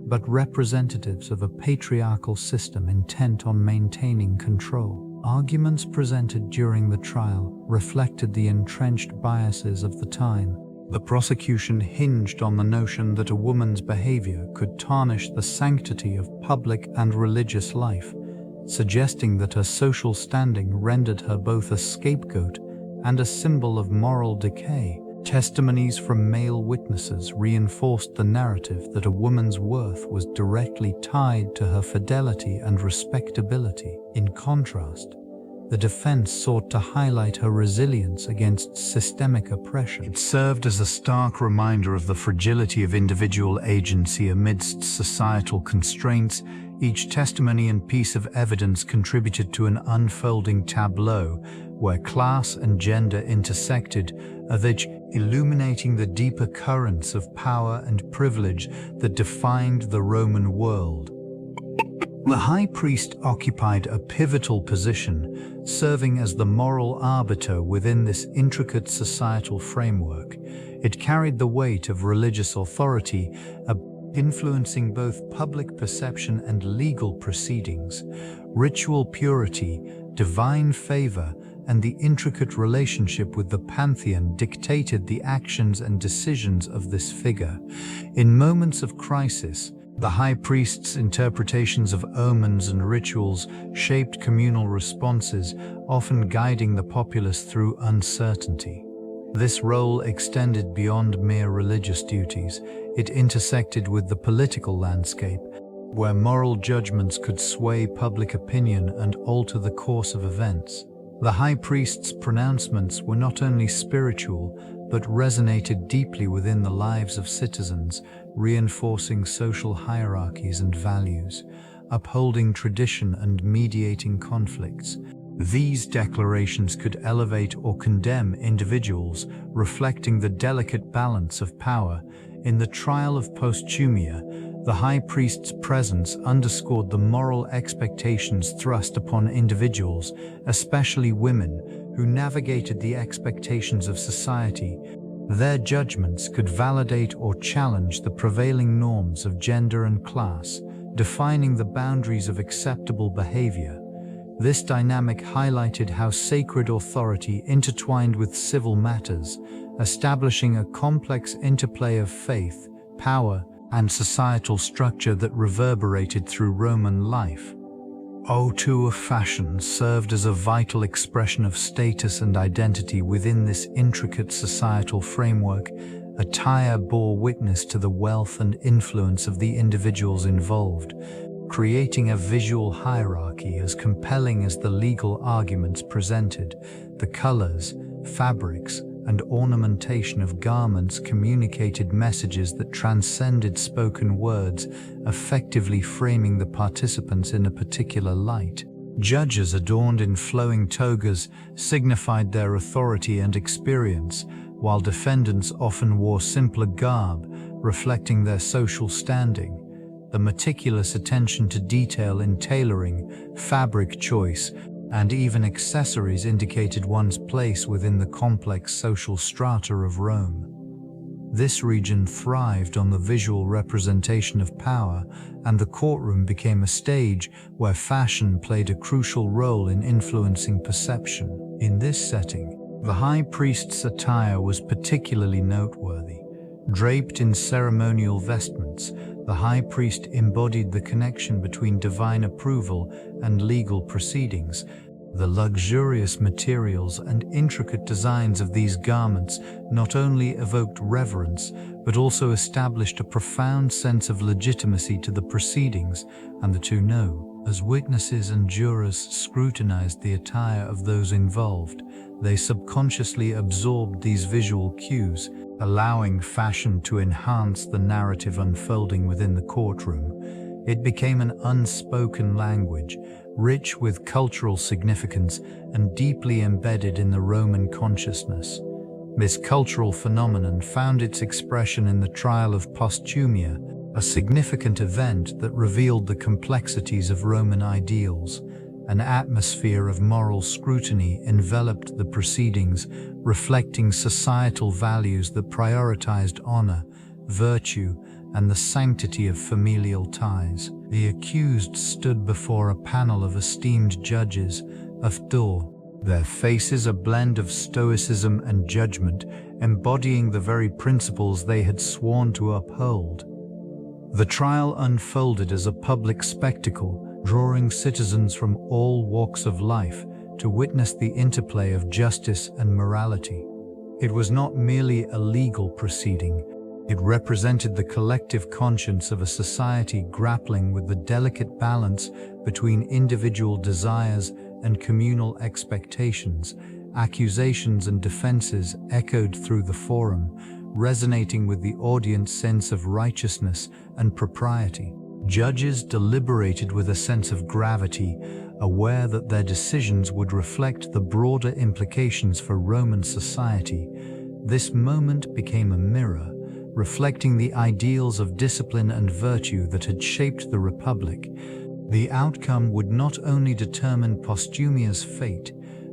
but representatives of a patriarchal system intent on maintaining control. Arguments presented during the trial reflected the entrenched biases of the time. The prosecution hinged on the notion that a woman's behavior could tarnish the sanctity of public and religious life, suggesting that her social standing rendered her both a scapegoat and a symbol of moral decay. Testimonies from male witnesses reinforced the narrative that a woman's worth was directly tied to her fidelity and respectability. In contrast, the defense sought to highlight her resilience against systemic oppression. It served as a stark reminder of the fragility of individual agency amidst societal constraints. Each testimony and piece of evidence contributed to an unfolding tableau where class and gender intersected, each illuminating the deeper currents of power and privilege that defined the Roman world. The high priest occupied a pivotal position, serving as the moral arbiter within this intricate societal framework. It carried the weight of religious authority, influencing both public perception and legal proceedings. Ritual purity, divine favor, and the intricate relationship with the pantheon dictated the actions and decisions of this figure. In moments of crisis, the high priest's interpretations of omens and rituals shaped communal responses, often guiding the populace through uncertainty. This role extended beyond mere religious duties. It intersected with the political landscape, where moral judgments could sway public opinion and alter the course of events. The high priest's pronouncements were not only spiritual, but resonated deeply within the lives of citizens, reinforcing social hierarchies and values, upholding tradition and mediating conflicts. These declarations could elevate or condemn individuals, reflecting the delicate balance of power. In the trial of Posthumia, the high priest's presence underscored the moral expectations thrust upon individuals, especially women, who navigated the expectations of society. Their judgments could validate or challenge the prevailing norms of gender and class, defining the boundaries of acceptable behavior. This dynamic highlighted how sacred authority intertwined with civil matters, establishing a complex interplay of faith, power, and societal structure that reverberated through Roman life. Ode of fashion served as a vital expression of status and identity within this intricate societal framework. Attire bore witness to the wealth and influence of the individuals involved, creating a visual hierarchy as compelling as the legal arguments presented. The colors, fabrics, and ornamentation of garments communicated messages that transcended spoken words, effectively framing the participants in a particular light. Judges adorned in flowing togas signified their authority and experience, while defendants often wore simpler garb, reflecting their social standing. The meticulous attention to detail in tailoring, fabric choice, and even accessories indicated one's place within the complex social strata of Rome. This region thrived on the visual representation of power, and the courtroom became a stage where fashion played a crucial role in influencing perception. In this setting, the high priest's attire was particularly noteworthy. Draped in ceremonial vestments, The high priest embodied the connection between divine approval and legal proceedings. The luxurious materials and intricate designs of these garments not only evoked reverence, but also established a profound sense of legitimacy to the proceedings, and the two know. As witnesses and jurors scrutinized the attire of those involved, they subconsciously absorbed these visual cues, allowing fashion to enhance the narrative unfolding within the courtroom. It became an unspoken language, rich with cultural significance and deeply embedded in the Roman consciousness. This cultural phenomenon found its expression in the trial of Posthumia, a significant event that revealed the complexities of Roman ideals. An atmosphere of moral scrutiny enveloped the proceedings, reflecting societal values that prioritized honor, virtue, and the sanctity of familial ties. The accused stood before a panel of esteemed judges, their faces a blend of stoicism and judgment, embodying the very principles they had sworn to uphold. The trial unfolded as a public spectacle, drawing citizens from all walks of life to witness the interplay of justice and morality. It was not merely a legal proceeding. It represented the collective conscience of a society grappling with the delicate balance between individual desires and communal expectations. Accusations and defenses echoed through the forum, resonating with the audience's sense of righteousness and propriety. Judges deliberated with a sense of gravity, aware that their decisions would reflect the broader implications for Roman society. This moment became a mirror, reflecting the ideals of discipline and virtue that had shaped the Republic. The outcome would not only determine Posthumia's fate,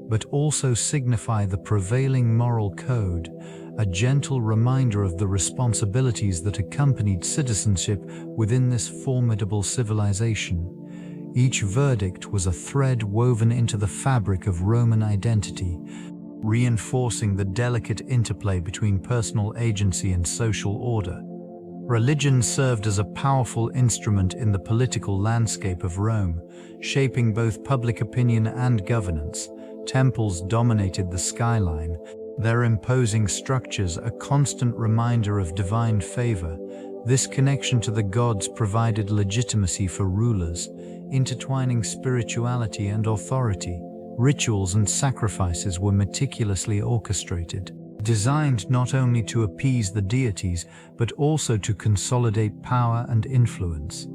but also signify the prevailing moral code, a gentle reminder of the responsibilities that accompanied citizenship within this formidable civilization. Each verdict was a thread woven into the fabric of Roman identity, reinforcing the delicate interplay between personal agency and social order. Religion served as a powerful instrument in the political landscape of Rome, shaping both public opinion and governance. Temples dominated the skyline, their imposing structures a constant reminder of divine favor. This connection to the gods provided legitimacy for rulers, intertwining spirituality and authority. Rituals and sacrifices were meticulously orchestrated, designed not only to appease the deities, but also to consolidate power and influence.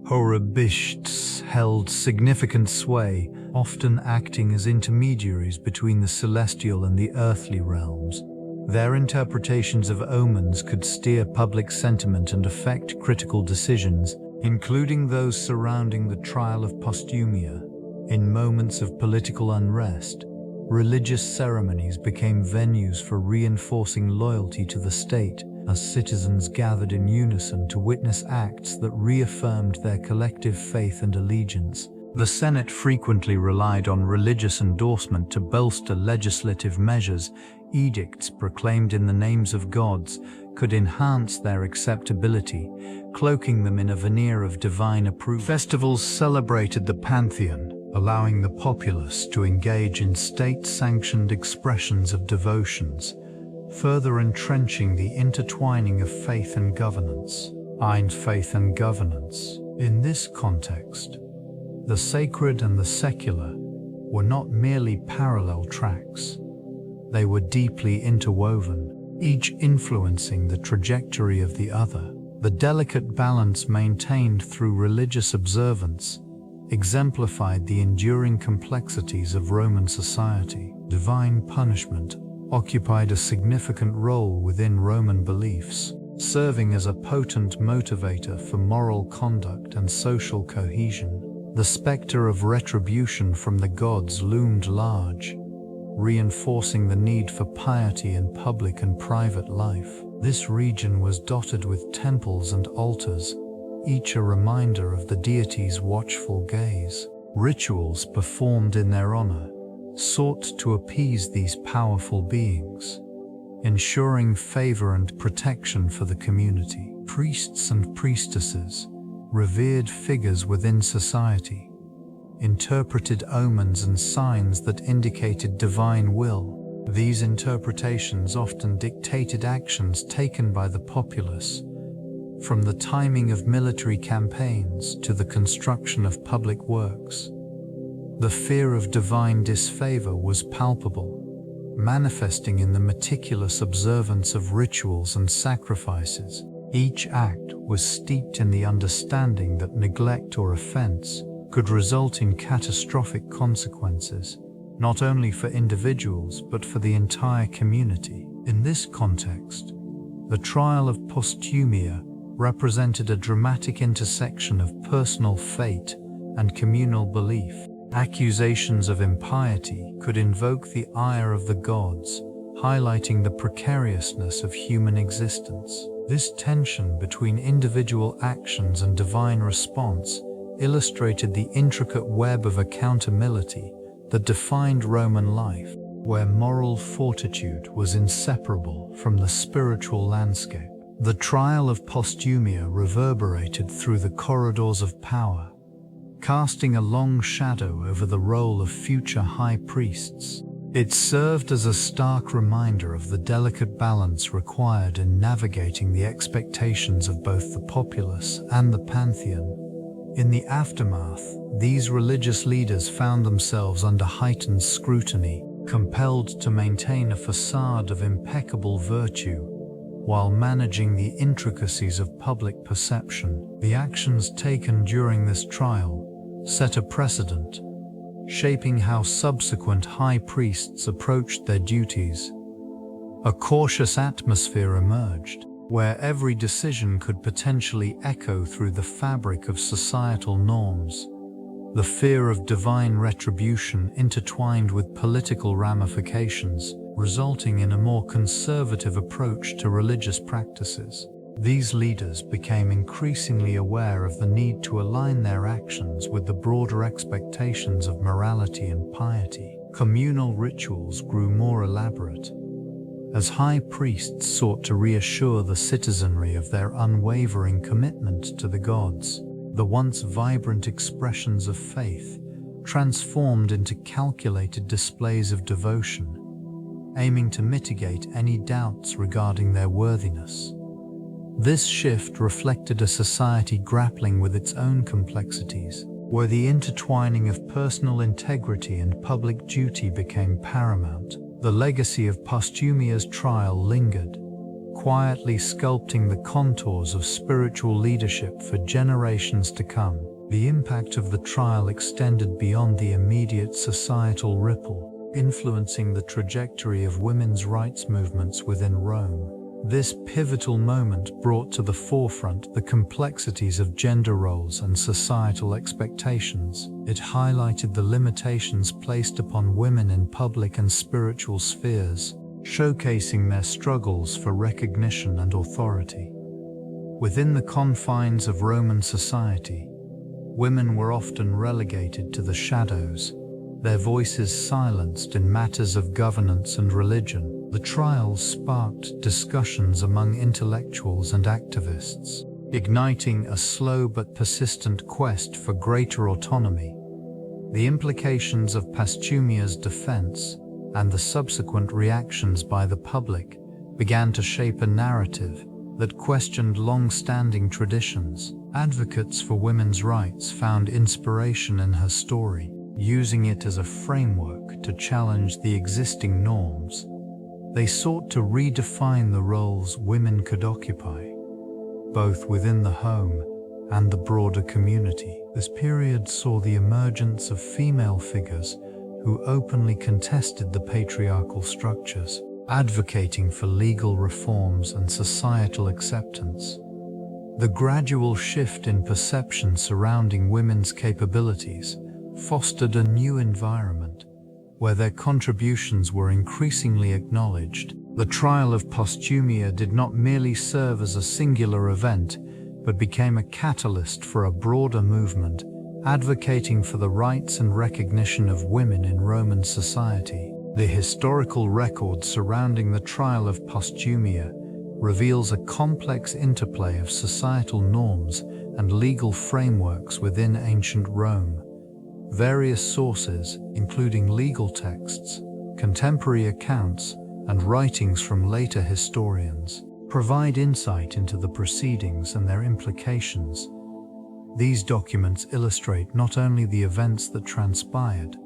Horibishts held significant sway, often acting as intermediaries between the celestial and the earthly realms. Their interpretations of omens could steer public sentiment and affect critical decisions, including those surrounding the trial of Posthumia. In moments of political unrest, religious ceremonies became venues for reinforcing loyalty to the state, as citizens gathered in unison to witness acts that reaffirmed their collective faith and allegiance. The Senate frequently relied on religious endorsement to bolster legislative measures. Edicts proclaimed in the names of gods could enhance their acceptability, cloaking them in a veneer of divine approval. Festivals celebrated the pantheon, allowing the populace to engage in state-sanctioned expressions of devotions, further entrenching the intertwining of faith and governance. Faith and governance. In this context, the sacred and the secular were not merely parallel tracks. They were deeply interwoven, each influencing the trajectory of the other. The delicate balance maintained through religious observance exemplified the enduring complexities of Roman society. Divine punishment occupied a significant role within Roman beliefs, serving as a potent motivator for moral conduct and social cohesion. The specter of retribution from the gods loomed large, reinforcing the need for piety in public and private life. This region was dotted with temples and altars, each a reminder of the deity's watchful gaze. Rituals performed in their honor sought to appease these powerful beings, ensuring favor and protection for the community. Priests and priestesses, revered figures within society, interpreted omens and signs that indicated divine will. These interpretations often dictated actions taken by the populace, from the timing of military campaigns to the construction of public works. The fear of divine disfavor was palpable, manifesting in the meticulous observance of rituals and sacrifices. Each act was steeped in the understanding that neglect or offense could result in catastrophic consequences, not only for individuals but for the entire community. In this context, the trial of Posthumia represented a dramatic intersection of personal fate and communal belief. Accusations of impiety could invoke the ire of the gods, highlighting the precariousness of human existence. This tension between individual actions and divine response illustrated the intricate web of accountability that defined Roman life, where moral fortitude was inseparable from the spiritual landscape. The trial of Posthumia reverberated through the corridors of power, casting a long shadow over the role of future high priests. It served as a stark reminder of the delicate balance required in navigating the expectations of both the populace and the pantheon. In the aftermath, these religious leaders found themselves under heightened scrutiny, compelled to maintain a facade of impeccable virtue while managing the intricacies of public perception. The actions taken during this trial set a precedent, shaping how subsequent high priests approached their duties. A cautious atmosphere emerged, where every decision could potentially echo through the fabric of societal norms. The fear of divine retribution intertwined with political ramifications, resulting in a more conservative approach to religious practices. These leaders became increasingly aware of the need to align their actions with the broader expectations of morality and piety. Communal rituals grew more elaborate, as high priests sought to reassure the citizenry of their unwavering commitment to the gods. The once vibrant expressions of faith transformed into calculated displays of devotion, aiming to mitigate any doubts regarding their worthiness. This shift reflected a society grappling with its own complexities, where the intertwining of personal integrity and public duty became paramount. The legacy of Posthumia's trial lingered, quietly sculpting the contours of spiritual leadership for generations to come. The impact of the trial extended beyond the immediate societal ripple, influencing the trajectory of women's rights movements within Rome. This pivotal moment brought to the forefront the complexities of gender roles and societal expectations. It highlighted the limitations placed upon women in public and spiritual spheres, showcasing their struggles for recognition and authority. Within the confines of Roman society, women were often relegated to the shadows, their voices silenced in matters of governance and religion. The trials sparked discussions among intellectuals and activists, igniting a slow but persistent quest for greater autonomy. The implications of Posthumia's defense and the subsequent reactions by the public began to shape a narrative that questioned long-standing traditions. Advocates for women's rights found inspiration in her story, using it as a framework to challenge the existing norms. They sought to redefine the roles women could occupy, both within the home and the broader community. This period saw the emergence of female figures who openly contested the patriarchal structures, advocating for legal reforms and societal acceptance. The gradual shift in perception surrounding women's capabilities fostered a new environment where their contributions were increasingly acknowledged. The trial of Posthumia did not merely serve as a singular event, but became a catalyst for a broader movement, advocating for the rights and recognition of women in Roman society. The historical record surrounding the trial of Posthumia reveals a complex interplay of societal norms and legal frameworks within ancient Rome. Various sources, including legal texts, contemporary accounts, and writings from later historians, provide insight into the proceedings and their implications. These documents illustrate not only the events that transpired,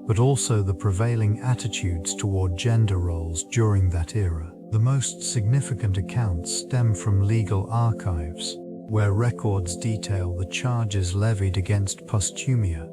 but also the prevailing attitudes toward gender roles during that era. The most significant accounts stem from legal archives, where records detail the charges levied against Posthumia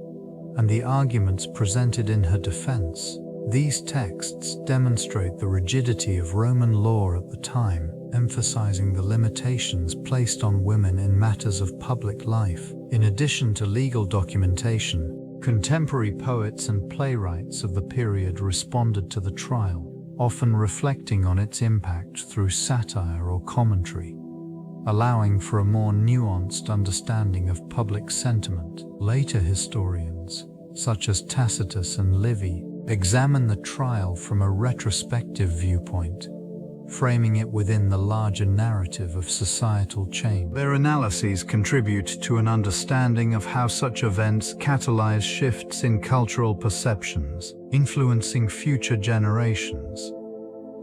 and the arguments presented in her defense. These texts demonstrate the rigidity of Roman law at the time, emphasizing the limitations placed on women in matters of public life. In addition to legal documentation, contemporary poets and playwrights of the period responded to the trial, often reflecting on its impact through satire or commentary, allowing for a more nuanced understanding of public sentiment. Later historians, such as Tacitus and Livy, examine the trial from a retrospective viewpoint, framing it within the larger narrative of societal change. Their analyses contribute to an understanding of how such events catalyze shifts in cultural perceptions, influencing future generations.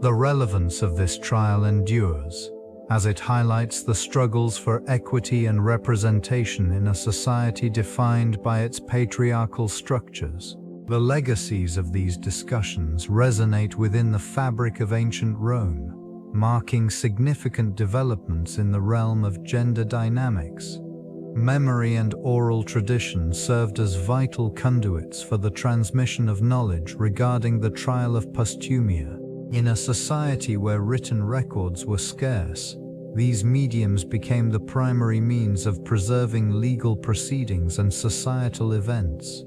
The relevance of this trial endures, as it highlights the struggles for equity and representation in a society defined by its patriarchal structures. The legacies of these discussions resonate within the fabric of ancient Rome, marking significant developments in the realm of gender dynamics. Memory and oral tradition served as vital conduits for the transmission of knowledge regarding the trial of Posthumia. In a society where written records were scarce, these mediums became the primary means of preserving legal proceedings and societal events.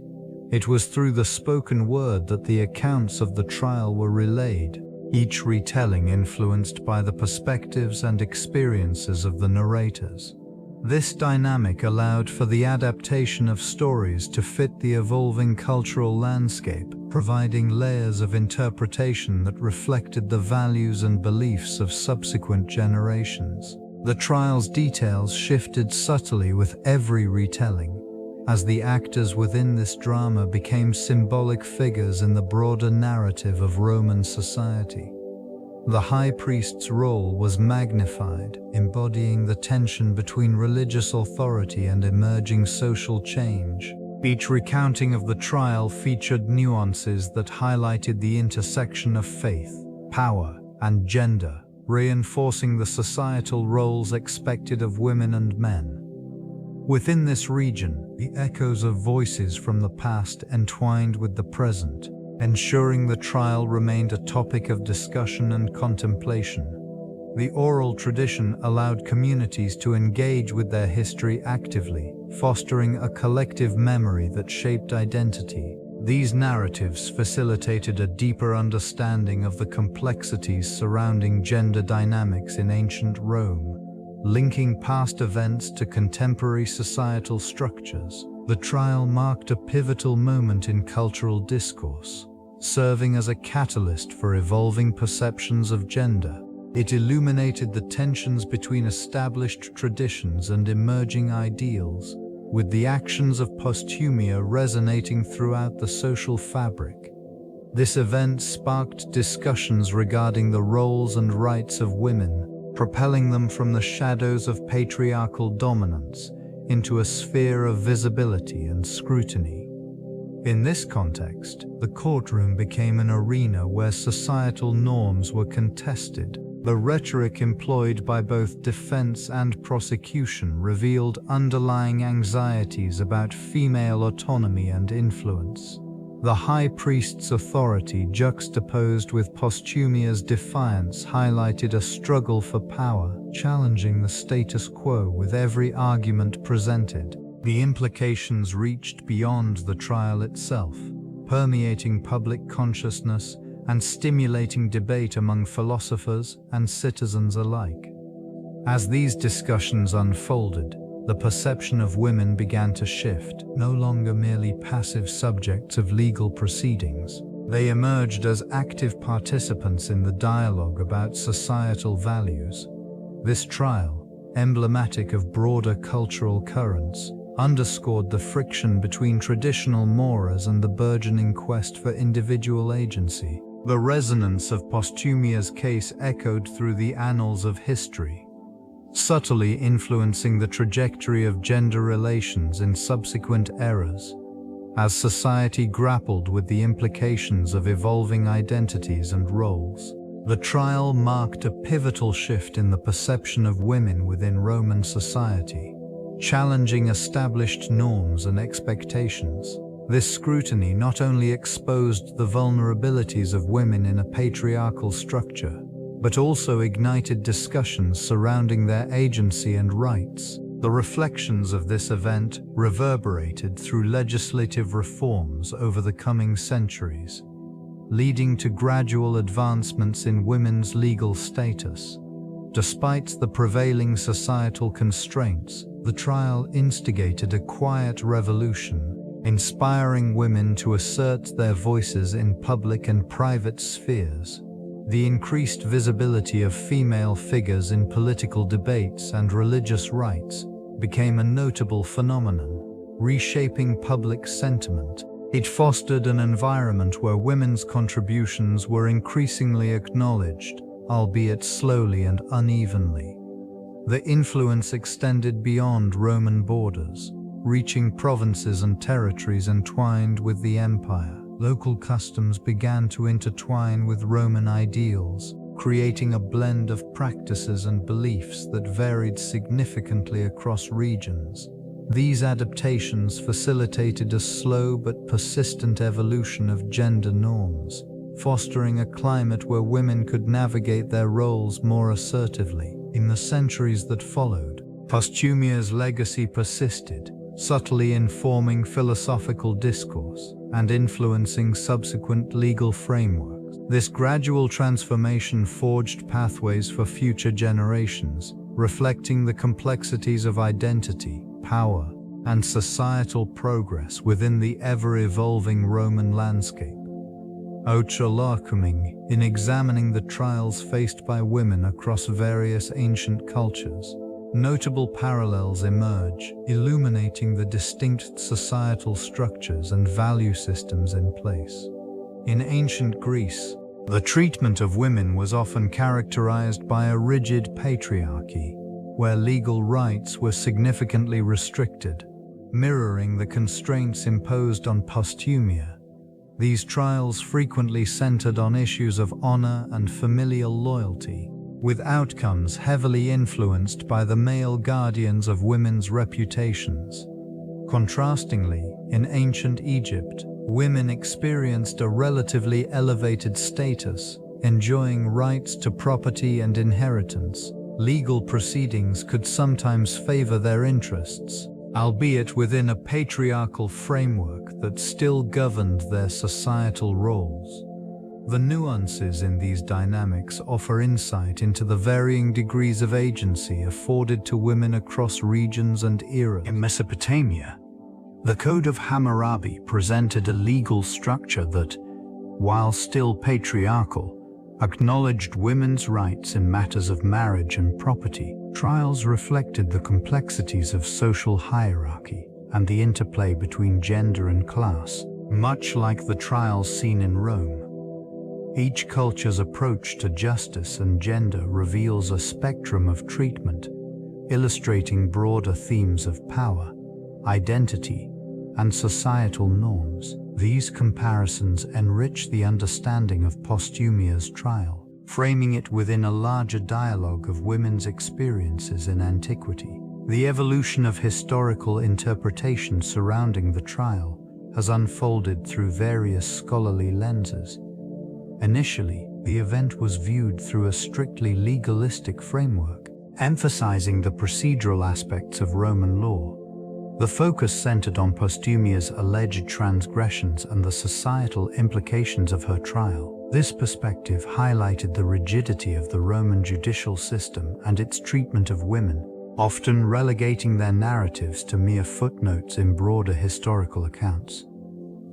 It was through the spoken word that the accounts of the trial were relayed, each retelling influenced by the perspectives and experiences of the narrators. This dynamic allowed for the adaptation of stories to fit the evolving cultural landscape, providing layers of interpretation that reflected the values and beliefs of subsequent generations. The trial's details shifted subtly with every retelling, as the actors within this drama became symbolic figures in the broader narrative of Roman society. The high priest's role was magnified, embodying the tension between religious authority and emerging social change. Each recounting of the trial featured nuances that highlighted the intersection of faith, power, and gender, reinforcing the societal roles expected of women and men. Within this region, the echoes of voices from the past entwined with the present, ensuring the trial remained a topic of discussion and contemplation. The oral tradition allowed communities to engage with their history actively, fostering a collective memory that shaped identity. These narratives facilitated a deeper understanding of the complexities surrounding gender dynamics in ancient Rome, linking past events to contemporary societal structures. The trial marked a pivotal moment in cultural discourse, serving as a catalyst for evolving perceptions of gender. It illuminated the tensions between established traditions and emerging ideals, with the actions of Posthumia resonating throughout the social fabric. This event sparked discussions regarding the roles and rights of women, propelling them from the shadows of patriarchal dominance into a sphere of visibility and scrutiny. In this context, the courtroom became an arena where societal norms were contested. The rhetoric employed by both defense and prosecution revealed underlying anxieties about female autonomy and influence. The high priest's authority, juxtaposed with Posthumia's defiance, highlighted a struggle for power, challenging the status quo with every argument presented. The implications reached beyond the trial itself, permeating public consciousness and stimulating debate among philosophers and citizens alike. As these discussions unfolded, the perception of women began to shift, no longer merely passive subjects of legal proceedings. They emerged as active participants in the dialogue about societal values. This trial, emblematic of broader cultural currents, underscored the friction between traditional Moras and the burgeoning quest for individual agency. The resonance of Posthumia's case echoed through the annals of history, subtly influencing the trajectory of gender relations in subsequent eras. As society grappled with the implications of evolving identities and roles, the trial marked a pivotal shift in the perception of women within Roman society, challenging established norms and expectations. This scrutiny not only exposed the vulnerabilities of women in a patriarchal structure, but also ignited discussions surrounding their agency and rights. The reflections of this event reverberated through legislative reforms over the coming centuries, leading to gradual advancements in women's legal status. Despite the prevailing societal constraints, the trial instigated a quiet revolution, inspiring women to assert their voices in public and private spheres. The increased visibility of female figures in political debates and religious rites became a notable phenomenon, reshaping public sentiment. It fostered an environment where women's contributions were increasingly acknowledged, albeit slowly and unevenly. The influence extended beyond Roman borders, reaching provinces and territories entwined with the empire. Local customs began to intertwine with Roman ideals, creating a blend of practices and beliefs that varied significantly across regions. These adaptations facilitated a slow but persistent evolution of gender norms, fostering a climate where women could navigate their roles more assertively. In the centuries that followed, Posthumia's legacy persisted, subtly informing philosophical discourse and influencing subsequent legal frameworks. This gradual transformation forged pathways for future generations, reflecting the complexities of identity, power, and societal progress within the ever-evolving Roman landscape. In examining the trials faced by women across various ancient cultures, notable parallels emerge, illuminating the distinct societal structures and value systems in place. In ancient Greece, the treatment of women was often characterized by a rigid patriarchy, where legal rights were significantly restricted, mirroring the constraints imposed on Posthumia. These trials frequently centered on issues of honor and familial loyalty, with outcomes heavily influenced by the male guardians of women's reputations. Contrastingly, in ancient Egypt, women experienced a relatively elevated status, enjoying rights to property and inheritance. Legal proceedings could sometimes favor their interests, albeit within a patriarchal framework that still governed their societal roles. The nuances in these dynamics offer insight into the varying degrees of agency afforded to women across regions and eras. In Mesopotamia, the Code of Hammurabi presented a legal structure that, while still patriarchal, acknowledged women's rights in matters of marriage and property. Trials reflected the complexities of social hierarchy and the interplay between gender and class, much like the trials seen in Rome. Each culture's approach to justice and gender reveals a spectrum of treatment, illustrating broader themes of power, identity, and societal norms. These comparisons enrich the understanding of Posthumia's trial, framing it within a larger dialogue of women's experiences in antiquity. The evolution of historical interpretation surrounding the trial has unfolded through various scholarly lenses. Initially, the event was viewed through a strictly legalistic framework, emphasizing the procedural aspects of Roman law. The focus centered on Posthumia's alleged transgressions and the societal implications of her trial. This perspective highlighted the rigidity of the Roman judicial system and its treatment of women, often relegating their narratives to mere footnotes in broader historical accounts.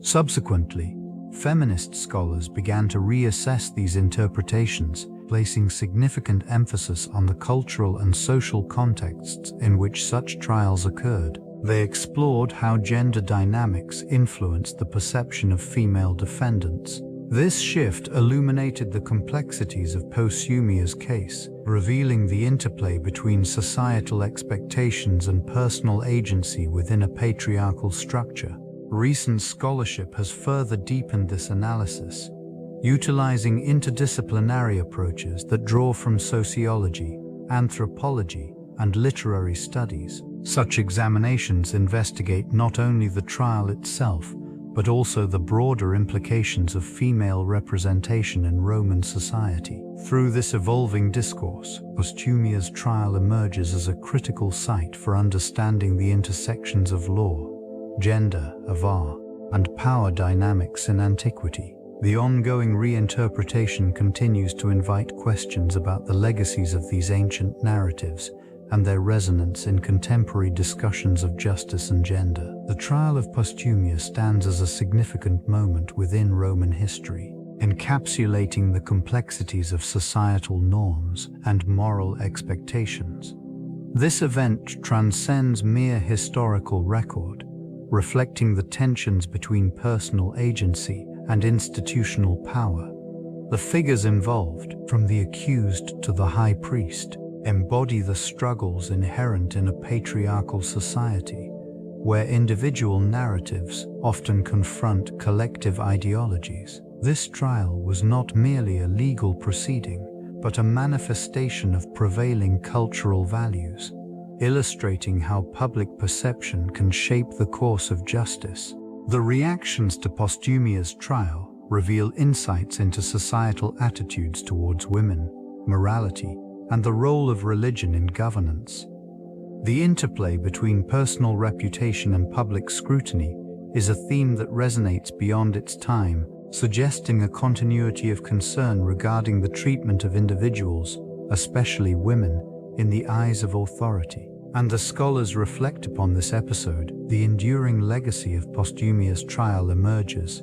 Subsequently, feminist scholars began to reassess these interpretations, placing significant emphasis on the cultural and social contexts in which such trials occurred. They explored how gender dynamics influenced the perception of female defendants. This shift illuminated the complexities of Posthumia's case, revealing the interplay between societal expectations and personal agency within a patriarchal structure. Recent scholarship has further deepened this analysis, utilizing interdisciplinary approaches that draw from sociology, anthropology, and literary studies. Such examinations investigate not only the trial itself, but also the broader implications of female representation in Roman society. Through this evolving discourse, Posthumia's trial emerges as a critical site for understanding the intersections of law, gender, avar, and power dynamics in antiquity. The ongoing reinterpretation continues to invite questions about the legacies of these ancient narratives and their resonance in contemporary discussions of justice and gender. The trial of Posthumia stands as a significant moment within Roman history, encapsulating the complexities of societal norms and moral expectations. This event transcends mere historical record, reflecting the tensions between personal agency and institutional power. The figures involved, from the accused to the high priest, embody the struggles inherent in a patriarchal society, where individual narratives often confront collective ideologies. This trial was not merely a legal proceeding, but a manifestation of prevailing cultural values, illustrating how public perception can shape the course of justice. The reactions to Posthumia's trial reveal insights into societal attitudes towards women, morality, and the role of religion in governance. The interplay between personal reputation and public scrutiny is a theme that resonates beyond its time, suggesting a continuity of concern regarding the treatment of individuals, especially women, in the eyes of authority. And the scholars reflect upon this episode, the enduring legacy of Posthumia's trial emerges,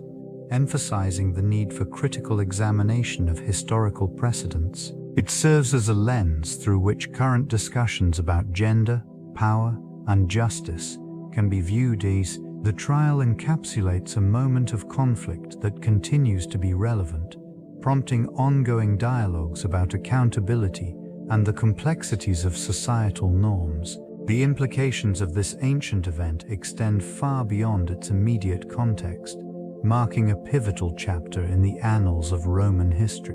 emphasizing the need for critical examination of historical precedents. It serves as a lens through which current discussions about gender, power, and justice can be viewed as the trial encapsulates a moment of conflict that continues to be relevant, prompting ongoing dialogues about accountability and the complexities of societal norms. The implications of this ancient event extend far beyond its immediate context, marking a pivotal chapter in the annals of Roman history.